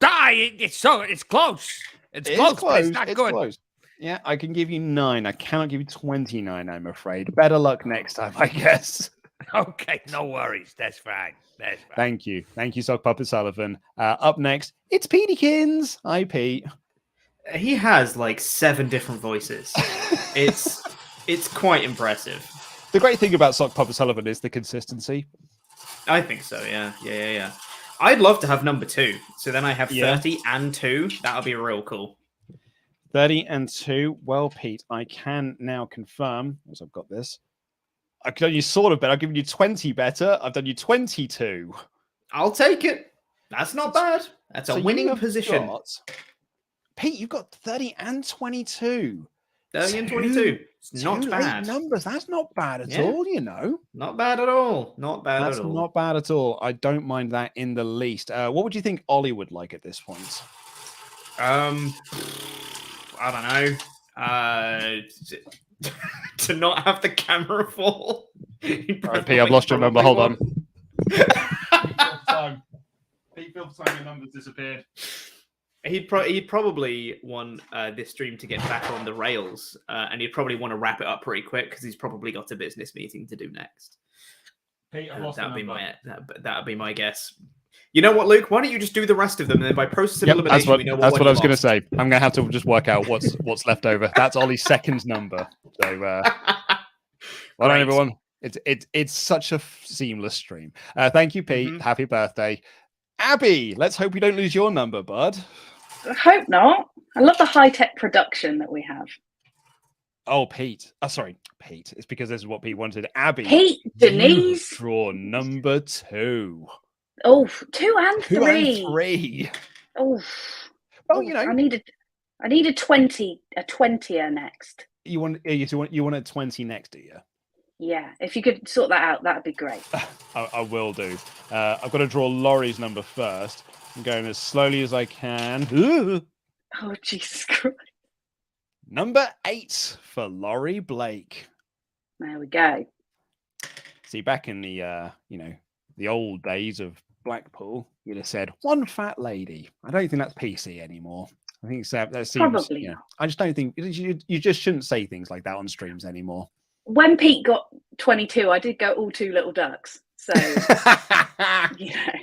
It's close. It's close. But it's not good. Close. Yeah, I can give you 9. I cannot give you 29, I'm afraid. Better luck next time, I guess. Okay, no worries. That's fine. That's fine. Thank you. Thank you, Sock Puppet Sullivan. Up next, it's Petykins. Hi, Pete. He has like 7 different voices. It's quite impressive. The great thing about Sock Puppet Sullivan is the consistency. I think so, yeah. I'd love to have number 2. So then I have 30 and 2. That would be real cool. 30 and 2. Well, Pete, I can now confirm, as I've got this, I've done you sort of better. I've given you 20 better. I've done you 22. I'll take it. That's not bad. That's a winning position. Pete, you've got 30 and 22. 30 and 22. It's not Two bad. late numbers. That's not bad at all, you know. Not bad at all. Not bad That's at all. not bad at all. I don't mind that in the least. What would you think Ollie would like at this point? I don't know. To not have the camera fall. All right, Pete, I've lost your number. Hold on. Pete, Phil's time your numbers disappeared. He'd probably want this stream to get back on the rails, and he'd probably want to wrap it up pretty quick because he's probably got a business meeting to do next. Pete, I've lost that'd be my guess. You know what, Luke? Why don't you just do the rest of them, and then by process of elimination, we know that's what I was going to to say. I'm going to have to just work out what's left over. That's Ollie's second number. So, well done, everyone. It's such a seamless stream. Thank you, Pete. Happy birthday, Abbie. Let's hope you don't lose your number, bud. I hope not. I love the high-tech production that we have. Oh, Pete. Oh, sorry, Pete. It's because this is what Pete wanted. Abbie. Pete, Denise. Draw number 2. Oh, 2 and 3. 2 and 3. Oh, well, you know, I need a 20er next. You want a 20 next, do you? Yeah, if you could sort that out, that'd be great. I will do. I've got to draw Laurie's number first. I'm going as slowly as I can. Oh, Jesus Christ. Number 8 for Laurie Blake. There we go. See, back in the the old days of Blackpool, you'd have said one fat lady. I don't think that's PC anymore. I think that seems. Probably not. I just don't think you just shouldn't say things like that on streams anymore. When Pete got 22, I did go all 2 little ducks. So, you know.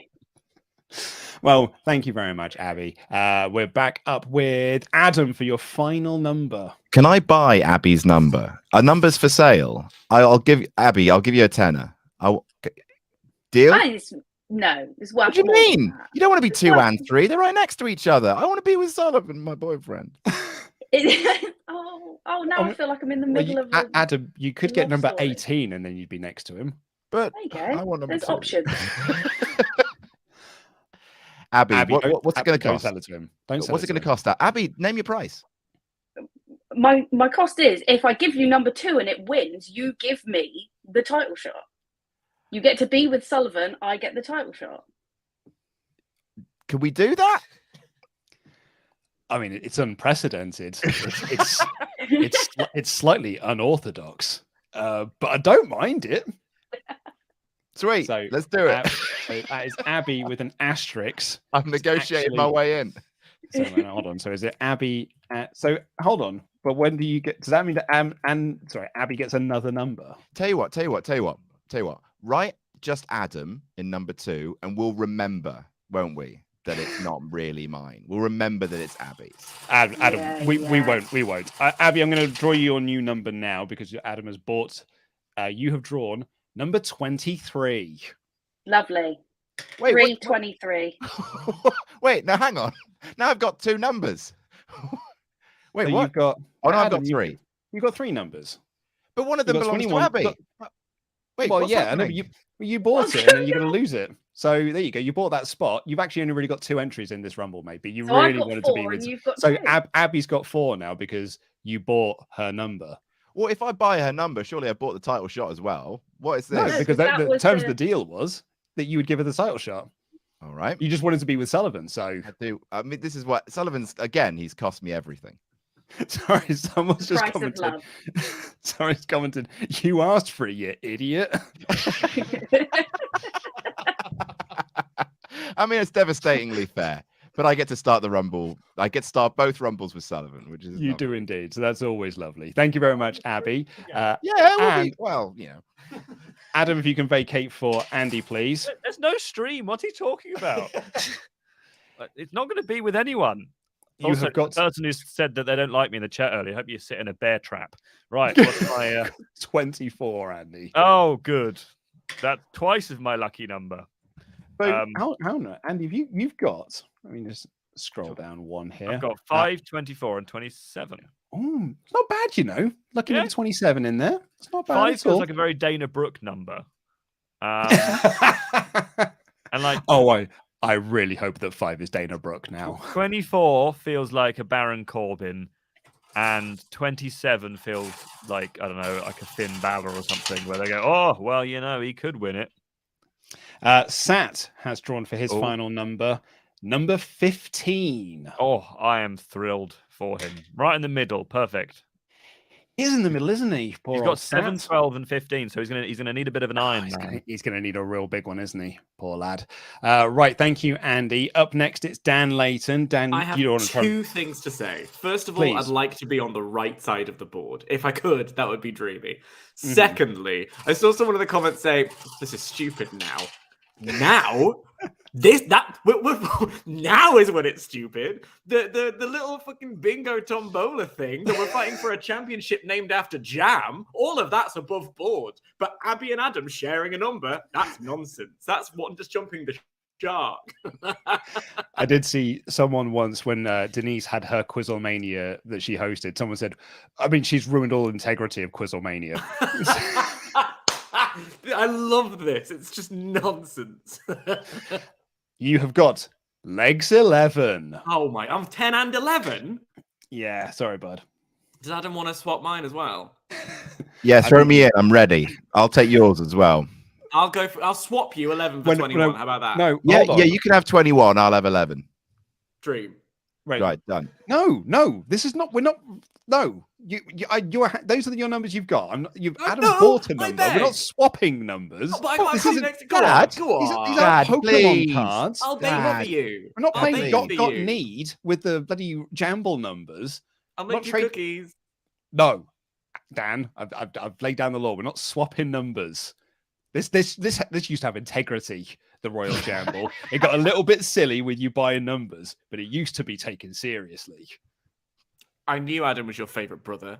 Well, thank you very much, Abbie. We're back up with Adam for your final number. Can I buy Abbie's number? Our number's for sale. I'll give Abbie. I'll give you a tenner. Deal? No, it's worth. What do you mean? You don't want to be 2 and 3. They're right next to each other. I want to be with Sullivan, my boyfriend. Now I feel like I'm in the middle of. Adam, you could get number story. 18 and then you'd be next to him. But there you go. I want There's 2. options. Abbie, what's it going to Don't cost? sell it to him. What's it going to cost? Abbie, name your price. My cost is if I give you number 2 and it wins, you give me the title shot. You get to be with Sullivan. I get the title shot. Can we do that? I mean, it's unprecedented. It's slightly unorthodox, but I don't mind it. Sweet. So let's do it. That is Abbie with an asterisk. I've negotiated my way in. So hold on. So is it Abbie? So hold on. But when do you get? Does that mean that Abbie gets another number? Tell you what. Write just Adam in number 2, and we'll remember, won't we, that it's not really mine. We'll remember that it's Abbie's. Adam, we won't. Abbie, I'm going to draw you your new number now because Adam has bought. You have drawn number 23. Lovely. Wait, 323. Wait, now hang on. Now I've got 2 numbers. Wait, so what? You've got, I've Adam, got 3. You've got 3 numbers. But one of them belongs to Abbie. Wait, well, yeah, no, you bought it and then you're going to lose it. So there you go. You bought that spot. You've actually only really got 2 entries in this Rumble, maybe. You really wanted to be with. So Abbie's got 4 now because you bought her number. Well, if I buy her number, surely I bought the title shot as well. What is this? No, because the terms of the deal was that you would give her the title shot. All right. You just wanted to be with Sullivan, so I do. I mean, this is what Sullivan's again. He's cost me everything. Sorry, someone's just commented. Someone's commented. You asked for it, you idiot. I mean, it's devastatingly fair. But I get to start the Rumble. I get to start both Rumbles with Sullivan, which is you do indeed. So that's always lovely. Thank you very much, Abbie. Well, you know. Adam, if you can vacate for Andy, please. There's no stream. What's he talking about? It's not going to be with anyone. You Also, have got the person who said that they don't like me in the chat earlier. I hope you sit in a bear trap. Right. What's my 24, Andy. Oh, good. That's twice of my lucky number. So, how Andy, you've got. I mean, just scroll down one here. I've got 5, 24, and 27. Oh, it's not bad, you know. Lucky number 27 in there. It's not bad. 5 feels like a very Dana Brooke number. And like, I really hope that 5 is Dana Brooke now. 24 feels like a Baron Corbin, and 27 feels like, I don't know, like a Finn Balor or something, where they go, oh, well, you know, he could win it. Sat has drawn for his final number 15. Oh, I am thrilled for him. Right in the middle. Perfect. He's in the middle, isn't he? Poor He's old got 7, Sat. 12, and 15, so he's gonna need a bit of an iron man. He's gonna need a real big one, isn't he? Poor lad. Right, thank you, Andy. Up next, it's Dan Layton. Dan, I have you don't want to two things to say. First of all, Please. I'd like to be on the right side of the board. If I could, that would be dreamy. Secondly, I saw someone in the comments say, "This is stupid now." Now, now is when it's stupid. The little fucking bingo tombola thing that we're fighting for a championship named after Jam. All of that's above board. But Abbie and Adam sharing a number, that's nonsense. That's one just jumping the shark. I did see someone once when Denise had her Quizzlemania that she hosted. Someone said, I mean, she's ruined all integrity of Quizzlemania. I love this. It's just nonsense. You have got legs 11. Oh my, I'm 10 and 11. Yeah, sorry, bud. Does Adam want to swap mine as well? Yeah, throw me in. I'm ready. I'll take yours as well. I'll swap you 11 for 21. How about that? No, Yeah, hold on. you can have 21. I'll have 11. Dream. Right, done. No, this is not. We're not. No, those are your numbers you've got. Adam No, bought a I number. We're beg. not swapping numbers. Oh, but I got This a isn't- next to Dad, Go on. These Dad, aren't Pokemon please. cards. I'll Dad. beg for you. We're not I'll playing beg got for you. need with the bloody Jamble numbers. I'll not make you trade- cookies. No, Dan, I've laid down the law. We're not swapping numbers. This used to have integrity. The Royal Jamble. It got a little bit silly with you buying numbers, but it used to be taken seriously. I knew Adam was your favorite brother.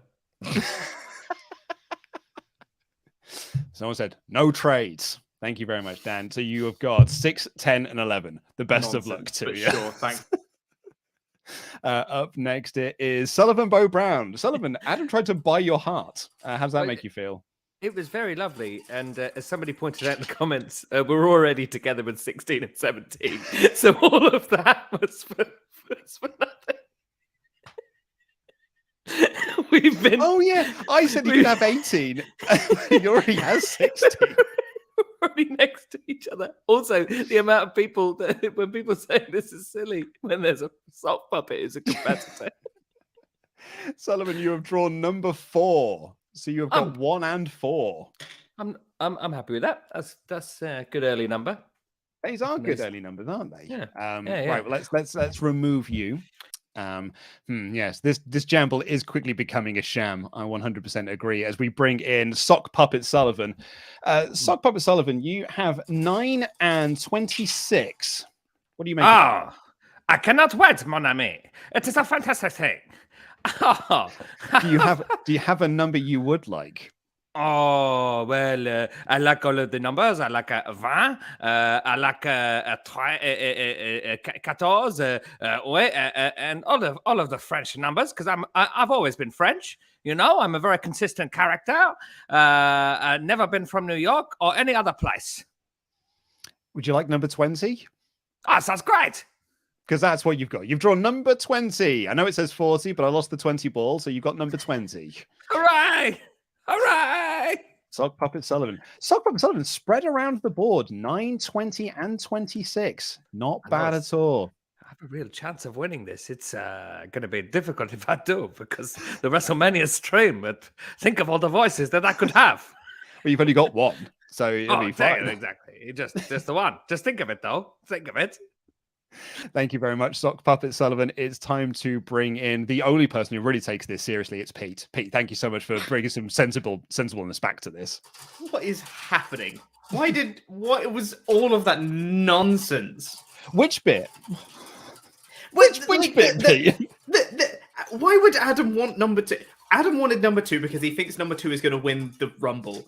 Someone said no trades. Thank you very much, Dan. So you have got 6, 10, and 11. The best of luck Nonsense, to but you. Sure, thanks. Up next, it is Sullivan Bo Brown. Sullivan, Adam tried to buy your heart. How does that make you feel? It was very lovely. And as somebody pointed out in the comments, we're already together with 16 and 17. So all of that was for nothing. We've been. Oh, yeah. I said you could have 18. He already has 16. We're already next to each other. Also, the amount of people that when people say this is silly, when there's a sock puppet is a competitor. Sullivan, you have drawn number 4. So you have got 1 and 4. I'm happy with that. That's a good early number. These are good early numbers, aren't they? Yeah. Right. Well, let's remove you. Yes, this Jamble is quickly becoming a sham. I 100% agree. As we bring in Sock Puppet Sullivan. Sock Puppet Sullivan, you have 9 and 26. What do you make? I cannot wait, mon ami. It is a fantastic thing. Do you have a number you would like? Oh, well, I like all of the numbers. I like 20. I like 14. And all of the French numbers, because I've always been French. You know, I'm a very consistent character. I've never been from New York or any other place. Would you like number 20? Oh, sounds great. Because that's what you've got. You've drawn number 20. I know it says 40, but I lost the 20 ball, so you've got number 20. Hooray! Hooray! Sock Puppet Sullivan. Sock Puppet Sullivan spread around the board 9, 20, and 26. Not bad at all. I have a real chance of winning this. It's going to be difficult if I do, because the WrestleMania stream, but think of all the voices that I could have. Well, you've only got 1, so it'll be fine. Exactly. Just the one. Just think of it, though. Think of it. Thank you very much, Sock Puppet Sullivan. It's time to bring in the only person who really takes this seriously. It's Pete. Pete, thank you so much for bringing some sensibleness back to this. What is happening? What was all of that nonsense? Which bit? Which bit, Pete? Why would Adam want number 2? Adam wanted number 2 because he thinks number 2 is going to win the Rumble.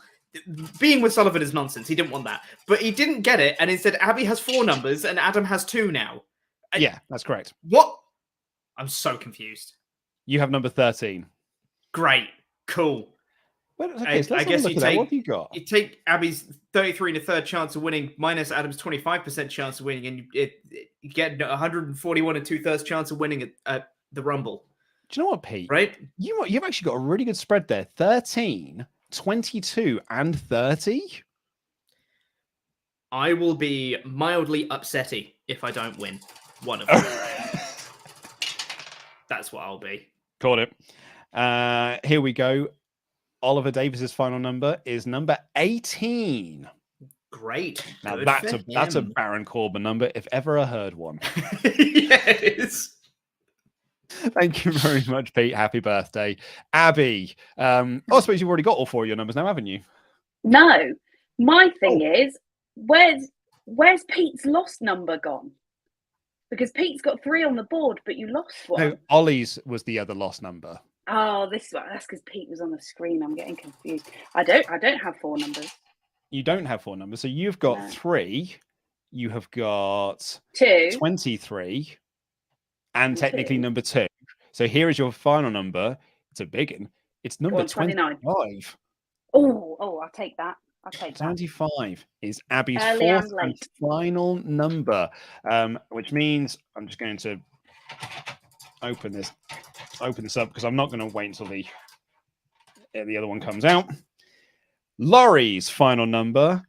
Being with Sullivan is nonsense. He didn't want that. But he didn't get it, and instead Abbie has 4 numbers and Adam has 2 now. Yeah, that's correct. What? I'm so confused. You have number 13. Great. Cool. Well, okay, so I guess what have you got? You take Abbie's 33 and a third chance of winning minus Adam's 25% chance of winning, and you get 141 and 2/3 chance of winning at the Rumble. Do you know what, Pete? Right? You've actually got a really good spread there. 13, 22, and 30. I will be mildly upsetty if I don't win one of them. That's what I'll be. Caught it. Here we go. Oliver Davis's final number is number 18. Great. Now Good that's a him. Baron Corbin number, if ever I heard one. Yes. Thank you very much, Pete. Happy birthday. Abbie. I suppose you've already got all 4 of your numbers now, haven't you? No. My thing is, where's Pete's lost number gone? Because Pete's got 3 on the board, but you lost one. No, Ollie's was the other lost number. Oh, that's because Pete was on the screen. I'm getting confused. I don't have 4 numbers. You don't have 4 numbers, so you've got No. 3. You have got 2. 23, and Two. technically number 2. So here is your final number. It's a big one. It's number on, 29. 25. Oh, I'll take that. I'll take that. 25 is Abbie's Early and 4th and late. final number, which means I'm just going to open this up because I'm not going to wait until the other one comes out. Laurie's final number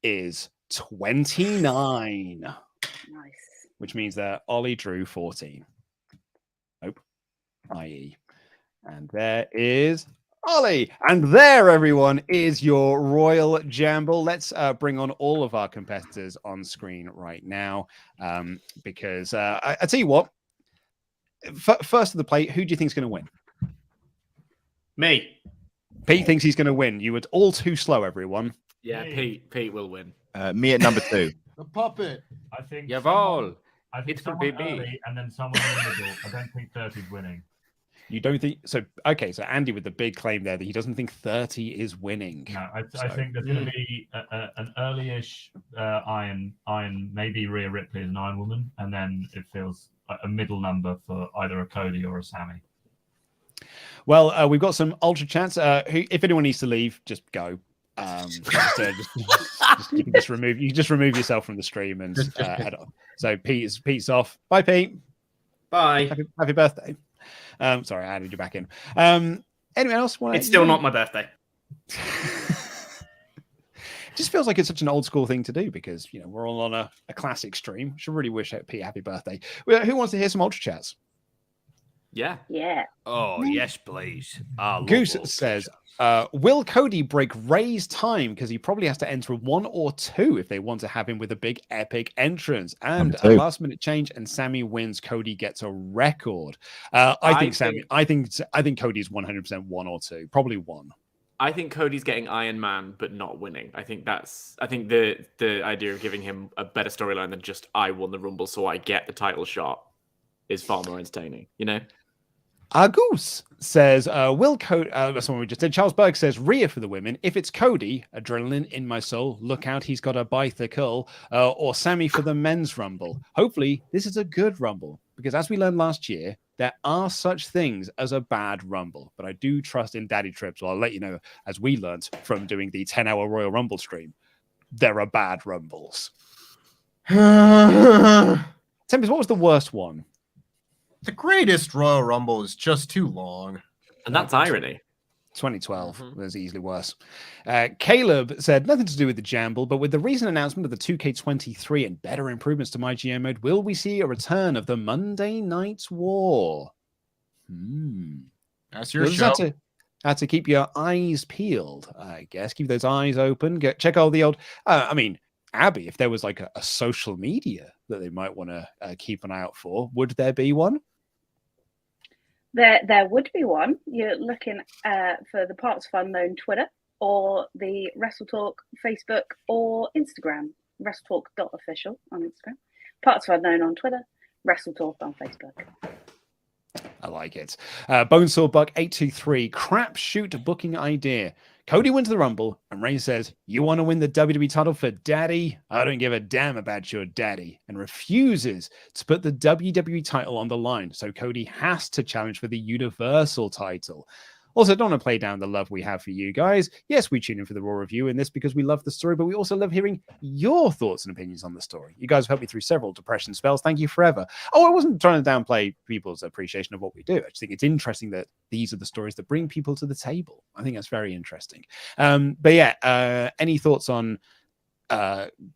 is 29, Nice. which means that Ollie drew 14. Nope, i.e. And there is Ollie. And there, everyone, is your Royal Jamble. Let's bring on all of our competitors on screen right now because I tell you what, first of the plate, who do you think is going to win? Me. Pete thinks he's going to win. You were all too slow, everyone. Yeah, Pete will win. Me at number 2. The puppet. I think Jawohl. I think It will someone be me. early and then someone in the middle. I don't think 30's winning. You don't think so? Okay, so Andy with the big claim there that he doesn't think 30 is winning. No, I think there's going to be an early-ish Iron, maybe Rhea Ripley as an Iron Woman, and then it feels like a middle number for either a Cody or a Sammy. Well, we've got some Ultrachats. Who, if anyone needs to leave, just go. You can just remove yourself from the stream and head on. So Pete's off. Bye, Pete. Bye. Happy birthday. Sorry, I added you back in. Anyone else? It's still not my birthday. Just feels like it's such an old school thing to do because we're all on a classic stream. Should really wish Pete happy birthday. Who wants to hear some Ultrachats? Yeah. Yeah. Oh, yes, please. I love Goose all says, pictures. will Cody break Ray's time? Because he probably has to enter 1 or 2 if they want to have him with a big epic entrance. And a last minute change and Sammy wins. Cody gets a record. I think Cody's 100% 1 or 2. Probably 1. I think Cody's getting Iron Man, but not winning. I think the idea of giving him a better storyline than just I won the Rumble, so I get the title shot is far more entertaining, Goose says, will Cody, that's what we just did. Charles Berg says, Rhea for the women. If it's Cody, adrenaline in my soul, look out, he's got a bicycle. Or Sammy for the men's Rumble. Hopefully, this is a good Rumble. Because as we learned last year, there are such things as a bad Rumble. But I do trust in Daddy Trips. Well, I'll let you know, as we learned from doing the 10-hour Royal Rumble stream, there are bad Rumbles. Tempest, what was the worst one? The greatest Royal Rumble is just too long. And that's irony. 2012 was easily worse. Caleb said, nothing to do with the Jamble, but with the recent announcement of the 2K23 and better improvements to my GM mode, will we see a return of the Monday Night War? That's your You'll show. just have to keep your eyes peeled, I guess. Keep those eyes open. Check all the old... Abbie, if there was like a social media that they might want to keep an eye out for. Would there be one? There would be one. You're looking for the partsFUNknown Twitter or the WrestleTalk Facebook or Instagram. WrestleTalk.official on Instagram. partsFUNknown on Twitter. WrestleTalk on Facebook. I like it. Bonesaw Buck 823 crap shoot booking idea. Cody wins the Rumble, and Reigns says, "You want to win the WWE title for daddy? I don't give a damn about your daddy," and refuses to put the WWE title on the line. So Cody has to challenge for the Universal title. Also, don't want to play down the love we have for you guys. Yes, we tune in for the Raw review in this because we love the story, but we also love hearing your thoughts and opinions on the story. You guys have helped me through several depression spells. Thank you forever. Oh, I wasn't trying to downplay people's appreciation of what we do. I just think it's interesting that these are the stories that bring people to the table. I think that's very interesting. But yeah, any thoughts on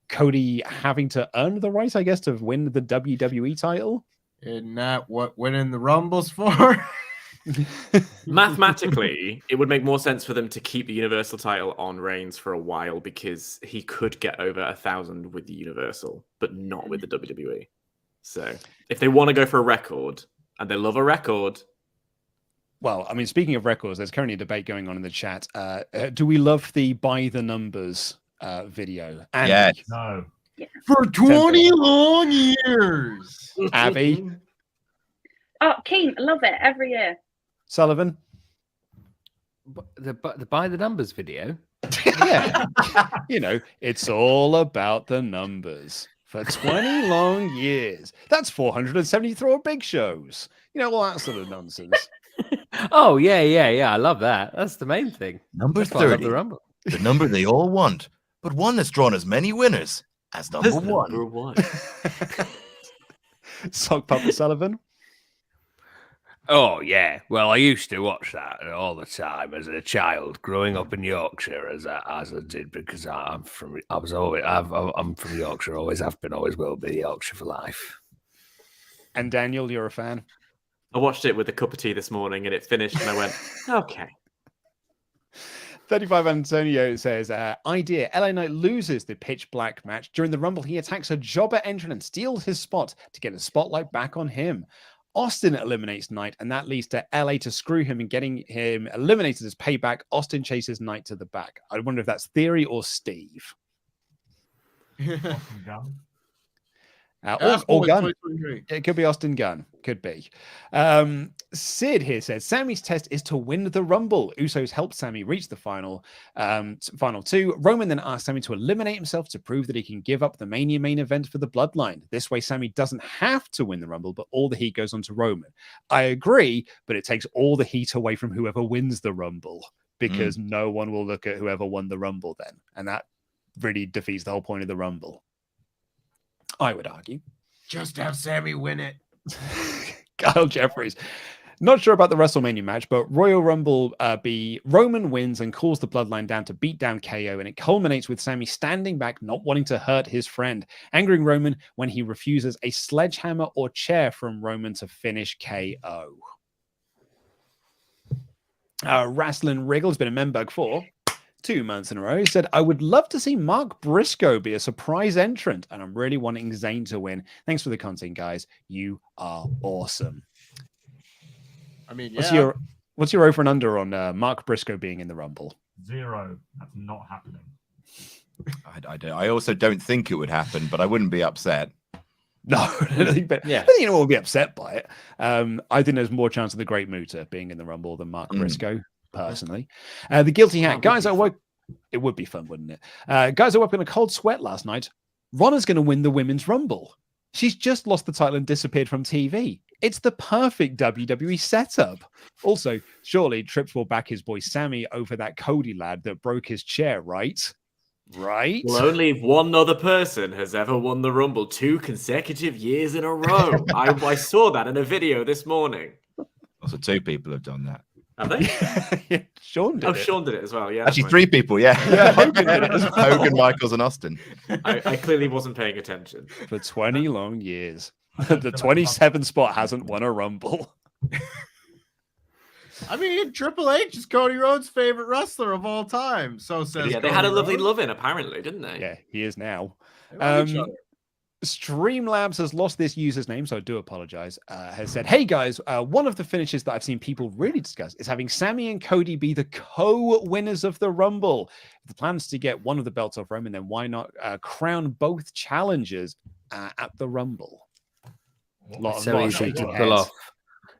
Cody having to earn the right, I guess, to win the WWE title? Isn't that what winning the Rumbles for? Mathematically, it would make more sense for them to keep the Universal title on Reigns for a while because he could get over 1,000 with the Universal, but not with the WWE. So if they want to go for a record, and they love a record. Well, I mean, speaking of records, there's currently a debate going on in the chat. Do we love the by the numbers video? Andy? Yes. No. For 20 long years. Abbie? Oh, keen. Love it every year. Sullivan? The by the numbers video. Yeah. You know, it's all about the numbers for 20 long years. That's 473 big shows. You know, all that sort of nonsense. Oh, yeah. I love that. That's the main thing. Number That's why I love 30, the Rumble. the number they all want, but one that's drawn as many winners as number That's one. number one. Sock Puppet Sullivan? Oh yeah, well I used to watch that all the time as a child, growing up in Yorkshire, as I did because I'm from Yorkshire, always have been, always will be. Yorkshire for life. And Daniel, you're a fan? I watched it with a cup of tea this morning, and it finished, and I went, okay. 35 Antonio says, idea, LA Knight loses the pitch black match. During the Rumble, he attacks a jobber entrant and steals his spot to get the spotlight back on him. Austin eliminates Knight, and that leads to LA to screw him and getting him eliminated as payback. Austin chases Knight to the back. I wonder if that's Theory or Steve. Or Gunn. It could be Austin Gunn. Could be. Sid here says Sammy's test is to win the Rumble. Usos helped Sammy reach the final two. Roman then asked Sammy to eliminate himself to prove that he can give up the Mania main event for the Bloodline. This way, Sammy doesn't have to win the Rumble, but all the heat goes on to Roman. I agree, but it takes all the heat away from whoever wins the Rumble because no one will look at whoever won the Rumble then, and that really defeats the whole point of the Rumble. I would argue. Just have Sammy win it. Kyle Jeffries. Not sure about the WrestleMania match, but Royal Rumble Roman wins and calls the Bloodline down to beat down KO, and it culminates with Sammy standing back, not wanting to hurt his friend, angering Roman when he refuses a sledgehammer or chair from Roman to finish KO. Wrestling Wriggle's been a Membug for 2 months in a row. He said, I would love to see Mark Briscoe be a surprise entrant, and I'm really wanting Zayn to win. Thanks for the content, guys. You are awesome. I mean, yeah. What's your over and under on Mark Briscoe being in the Rumble? 0. That's not happening. I also don't think it would happen, but I wouldn't be upset. No, I don't think, but Yeah. I think anyone will be upset by it. I think there's more chance of the Great Muta being in the Rumble than Mark Briscoe, personally. The Guilty Hat. Guys, it would be fun, wouldn't it? Guys, I woke up in a cold sweat last night. Ronna's going to win the Women's Rumble. She's just lost the title and disappeared from TV. It's the perfect WWE setup. Also, surely Trips will back his boy Sammy over that Cody lad that broke his chair, right? Right? Well, only one other person has ever won the Rumble 2 consecutive years in a row. I saw that in a video this morning. Also, 2 people have done that. Have they? Yeah, Sean did it. Sean did it as well, yeah. Actually, 3 people, yeah. Yeah, Hogan did it as well. Hogan, Michaels, and Austin. I clearly wasn't paying attention. For 20 long years. The 27 spot hasn't won a Rumble. I mean, Triple H is Cody Rhodes' favorite wrestler of all time. So says Yeah, they Cody had a lovely Rhodes. love-in, apparently, didn't they? Yeah, he is now. They love each other. Streamlabs has lost this user's name, so I do apologize. Has said, "Hey guys, one of the finishes that I've seen people really discuss is having Sammy and Cody be the co-winners of the Rumble. If the plan is to get one of the belts off Roman, then why not crown both challengers at the Rumble?" So easy to pull off.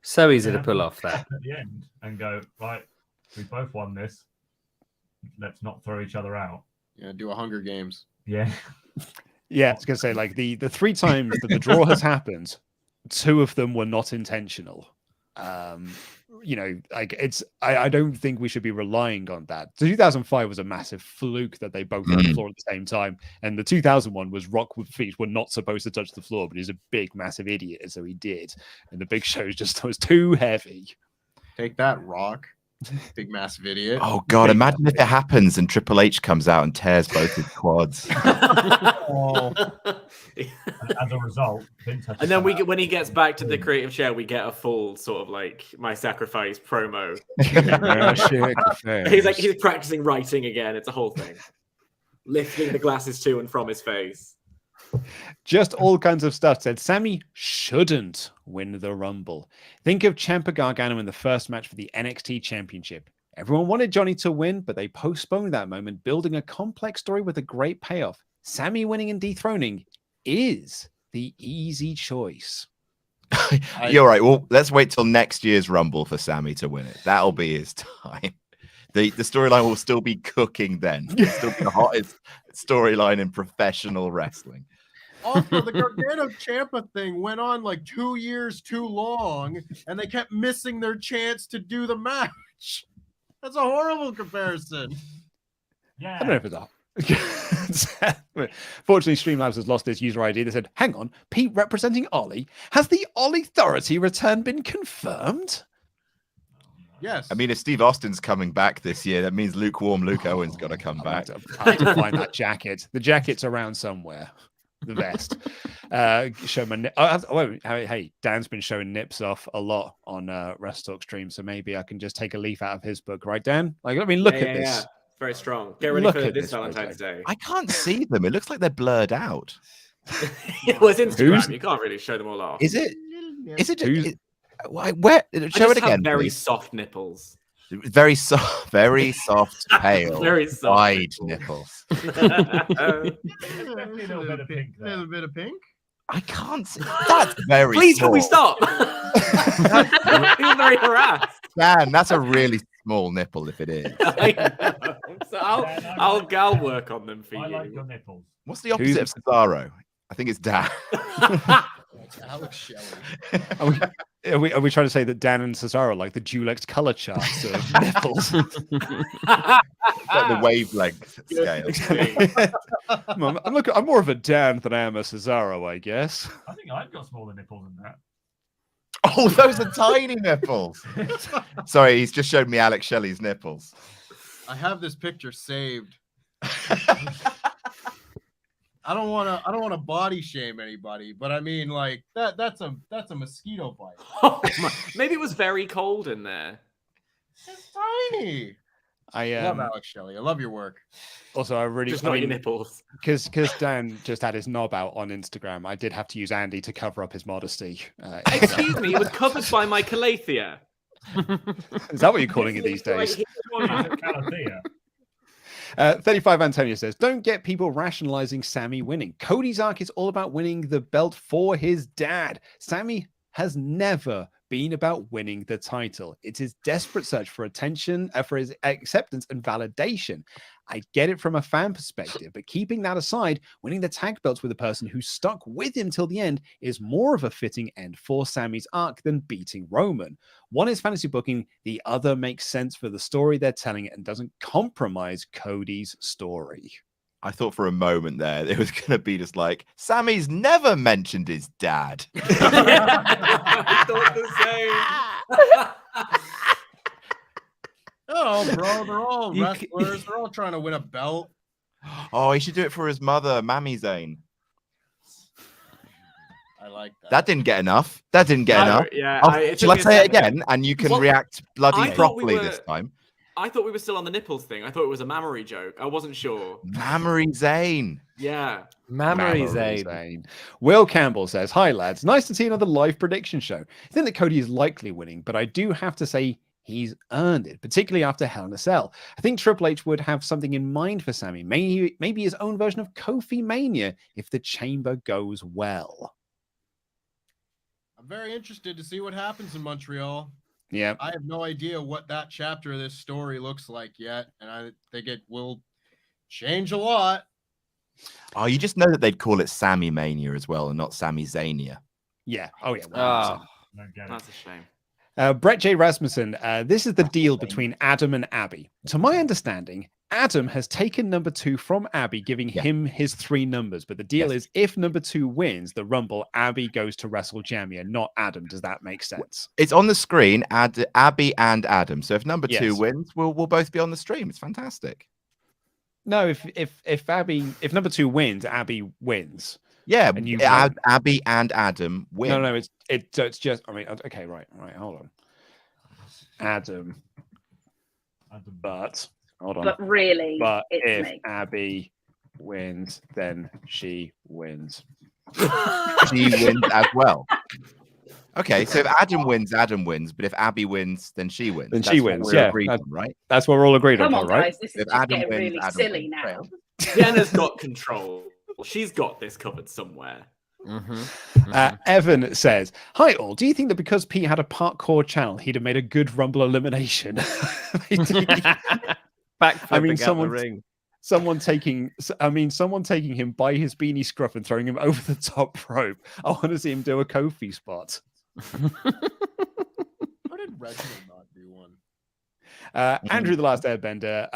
So easy to pull off that. At the end and go, right, we both won this. Let's not throw each other out. Yeah, do a Hunger Games. Yeah. Yeah, I was gonna say, like, the 3 times that the draw has happened, 2 of them were not intentional. You know, like, it's I don't think we should be relying on that. The 2005 was a massive fluke that they both hit the floor at the same time, and the 2001 was Rockwood's feet were not supposed to touch the floor, but he's a big, massive idiot, and so he did. And the Big Show just was too heavy. Take that, Rock. Big massive idiot. Oh God! Imagine if it happens and Triple H comes out and tears both his quads. Oh. As a result, Vince has to And then come out. when he gets back to the creative chair, we get a full sort of like My Sacrifice promo. He's practicing writing again. It's a whole thing. Lifting the glasses to and from his face. Just all kinds of stuff. Said Sammy shouldn't win the Rumble. Think of Ciampa Gargano in the first match for the NXT Championship. Everyone wanted Johnny to win, but they postponed that moment, building a complex story with a great payoff. Sammy winning and dethroning is the easy choice. You're right. Well, let's wait till next year's Rumble for Sammy to win it. That'll be his time. The storyline will still be cooking then. It'll still be the hottest storyline in professional wrestling. Also, the Gargano Ciampa thing went on like 2 years too long, and they kept missing their chance to do the match. That's a horrible comparison. Yeah. I don't know if it's a... Fortunately, Streamlabs has lost this user ID. They said, "Hang on, Pete representing Ollie. Has the Ollie Authority return been confirmed?" Yes. I mean, if Steve Austin's coming back this year, that means lukewarm Luke Owen's got to come back. I have to find that jacket. The jacket's around somewhere. The vest. Show my hey, Dan's been showing nips off a lot on WrestleTalk stream, so maybe I can just take a leaf out of his book, right, Dan? Like, I mean, look at this. Yeah. Very strong. Get ready for this Valentine's Day. I can't see them. It looks like they're blurred out. Well, it's Instagram. You can't really show them all off. Is it? Is it? Where? I Show just it again. have very please. soft nipples. Very soft, pale, Very soft wide nipples. Definitely a little bit of pink there. little bit of pink. I can't see. That's very. Please, small. can we stop? Feel very harassed. Dan, that's a really small nipple if it is. I know. So I'll work on them for I you. like your nipples. What's the opposite of Cesaro? I think it's Dan. Alex Shelley. Are we trying to say that Dan and Cesaro are like the Dulex color charts of nipples? Like the wavelength scale. I'm more of a Dan than I am a Cesaro, I guess. I think I've got smaller nipples than that. Oh, those are tiny nipples. Sorry, he's just showed me Alex Shelley's nipples. I have this picture saved. I don't want to body shame anybody, but I mean, like that's a mosquito bite. Oh my. Maybe it was very cold in there. It's tiny. I love Alex Shelley. I love your work. Also, I really Just not your nipples. because Dan just had his knob out on Instagram. I did have to use Andy to cover up his modesty. Excuse me, it was covered by my calathea. Is that what you're calling it these days? 35 Antonio says, "Don't get people rationalizing Sammy winning. Cody's arc is all about winning the belt for his dad. Sammy has never been about winning the title. It's his desperate search for attention, for his acceptance and validation. I get it from a fan perspective, but keeping that aside, winning the tag belts with a person who stuck with him till the end is more of a fitting end for Sammy's arc than beating Roman. One is fantasy booking, the other makes sense for the story they're telling and doesn't compromise Cody's story." I thought for a moment there it was going to be just like, Sammy's never mentioned his dad. I thought the same. Oh, bro, they're all wrestlers. They're all trying to win a belt. Oh, he should do it for his mother, Mammy Zane. I like that. That didn't get enough. That didn't get enough. Yeah. Shall I say it again? And you can react bloody I thought properly we were- this time. I thought we were still on the nipples thing. I thought it was a mammary joke. I wasn't sure. Mammary Zane. Yeah. Mammary Mammary Zane. Zane. Will Campbell says, "Hi lads, nice to see another live prediction show. I think that Cody is likely winning, but I do have to say he's earned it, particularly after Hell in a Cell. I think Triple H would have something in mind for Sammy, maybe his own version of Kofi Mania if the chamber goes well." I'm very interested to see what happens in Montreal. Yeah. I have no idea what that chapter of this story looks like yet, and I think it will change a lot. Oh, you just know that they'd call it Sammy Mania as well, and not Sammy Zania. Yeah. Oh, yeah. 100%. Oh, Don't get it. That's a shame. Brett J. Rasmussen, this is the deal between Adam and Abbie. To my understanding, Adam has taken number 2 from Abbie, giving him his 3 numbers. But the deal is, if number 2 wins the Rumble, Abbie goes to WrestleJamia, not Adam. Does that make sense? It's on the screen, Abbie and Adam. So if number 2 Yes. wins, we'll both be on the stream. It's fantastic. No, if number 2 wins, Abbie wins. Yeah, And you Abbie and Adam win. No, it's just. I mean, okay, right, hold on. Adam, but hold on. But really, But it's if me. Abbie wins, then she wins. She wins as well. Okay, so if Adam wins, but if Abbie wins, then she wins. Then That's she what wins, we're yeah. agreed on, right? That's what we're all agreed Come on, on, right? guys, this is If just Adam getting wins, really Adam silly wins. now. Jenna's got control. She's got this covered somewhere. Evan says, "Hi all. Do you think that because Pete had a parkour channel, he'd have made a good Rumble elimination?" backflipping out the ring. Someone taking him by his beanie scruff and throwing him over the top rope. I want to see him do a Kofi spot. How did Reginald not do one? Andrew, the Last Airbender.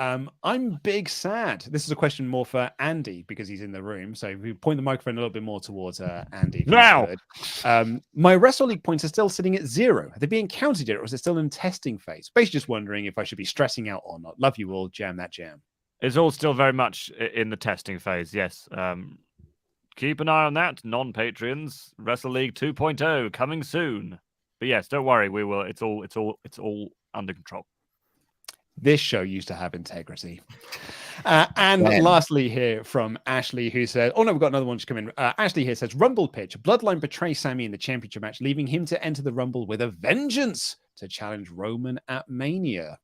I'm big sad. This is a question more for Andy because he's in the room. So if we point the microphone a little bit more towards Andy. Now! My Wrestle League points are still sitting at 0. Are they being counted yet, or is it still in testing phase? Basically just wondering if I should be stressing out or not. Love you all. Jam that jam. It's all still very much in the testing phase. Yes. Keep an eye on that. Non-Patreons, Wrestle League 2.0 coming soon. But yes, don't worry. We will. It's all under control. This show used to have integrity. And lastly here from Ashley, who said, oh no, we've got another one just come in. Ashley here says, Rumble pitch. Bloodline betray Sammy in the championship match, leaving him to enter the Rumble with a vengeance to challenge Roman at Mania.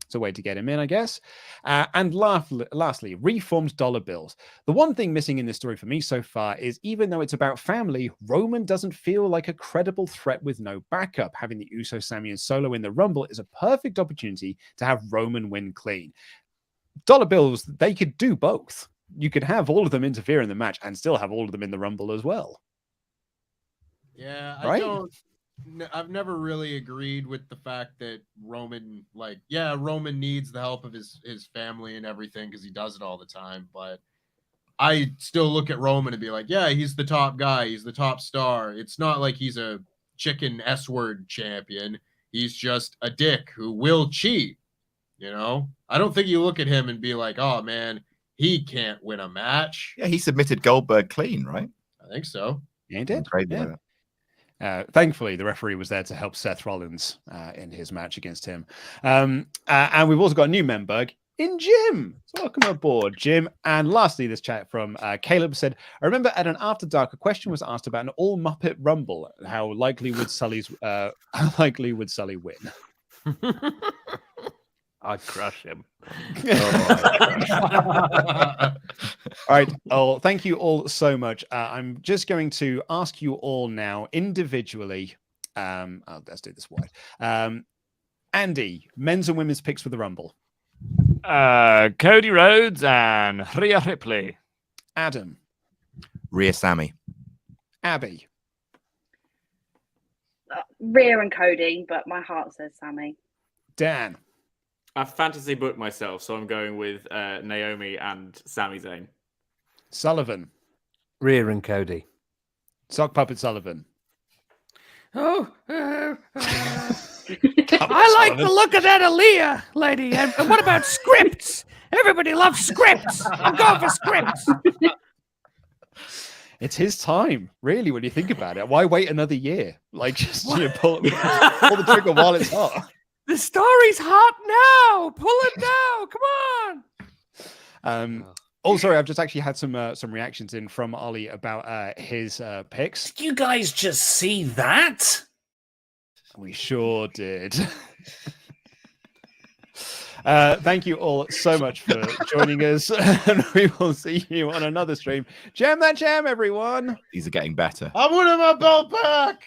It's a way to get him in, I guess. And lastly, reformed dollar bills. The one thing missing in this story for me so far is even though it's about family, Roman doesn't feel like a credible threat with no backup. Having the Uso, Sammy, and Solo in the Rumble is a perfect opportunity to have Roman win clean. Dollar bills, they could do both. You could have all of them interfere in the match and still have all of them in the Rumble as well. Yeah, Right? I've never really agreed with the fact that Roman, Roman needs the help of his family and everything because he does it all the time. But I still look at Roman and be like, yeah, he's the top guy. He's the top star. It's not like he's a chicken S-word champion. He's just a dick who will cheat. You know, I don't think you look at him and be like, oh man, he can't win a match. Yeah, he submitted Goldberg clean, right? I think so. Yeah, he did. Crazy Yeah. like that. Thankfully, the referee was there to help Seth Rollins in his match against him. And we've also got a new member in Jim. So welcome aboard, Jim. And lastly, this chat from Caleb said, I remember at an After Dark, a question was asked about an all Muppet Rumble. How likely would Sully win? I'd crush him. All right. Oh, thank you all so much. I'm just going to ask you all now individually. Let's do this wide. Andy, men's and women's picks for the Rumble. Cody Rhodes and Rhea Ripley. Adam. Rhea Sammy. Abbie. Rhea and Cody, but my heart says Sammy. Dan. I've fantasy booked myself, so I'm going with Naomi and Sami Zayn. Sullivan. Rhea and Cody. Sock Puppet Sullivan. Oh, I like the look of that Aaliyah lady. And what about scripts? Everybody loves scripts. I'm going for scripts. It's his time, really, when you think about it. Why wait another year? Like, just pull the trigger while it's hot. The story's hot now. Pull it now. Come on. Oh, sorry, I've just actually had some reactions in from Ollie about his picks. Did you guys just see that? We sure did. Thank you all so much for joining us, and we will see you on another stream. Jam that jam, everyone. These are getting better. I wanted my belt back.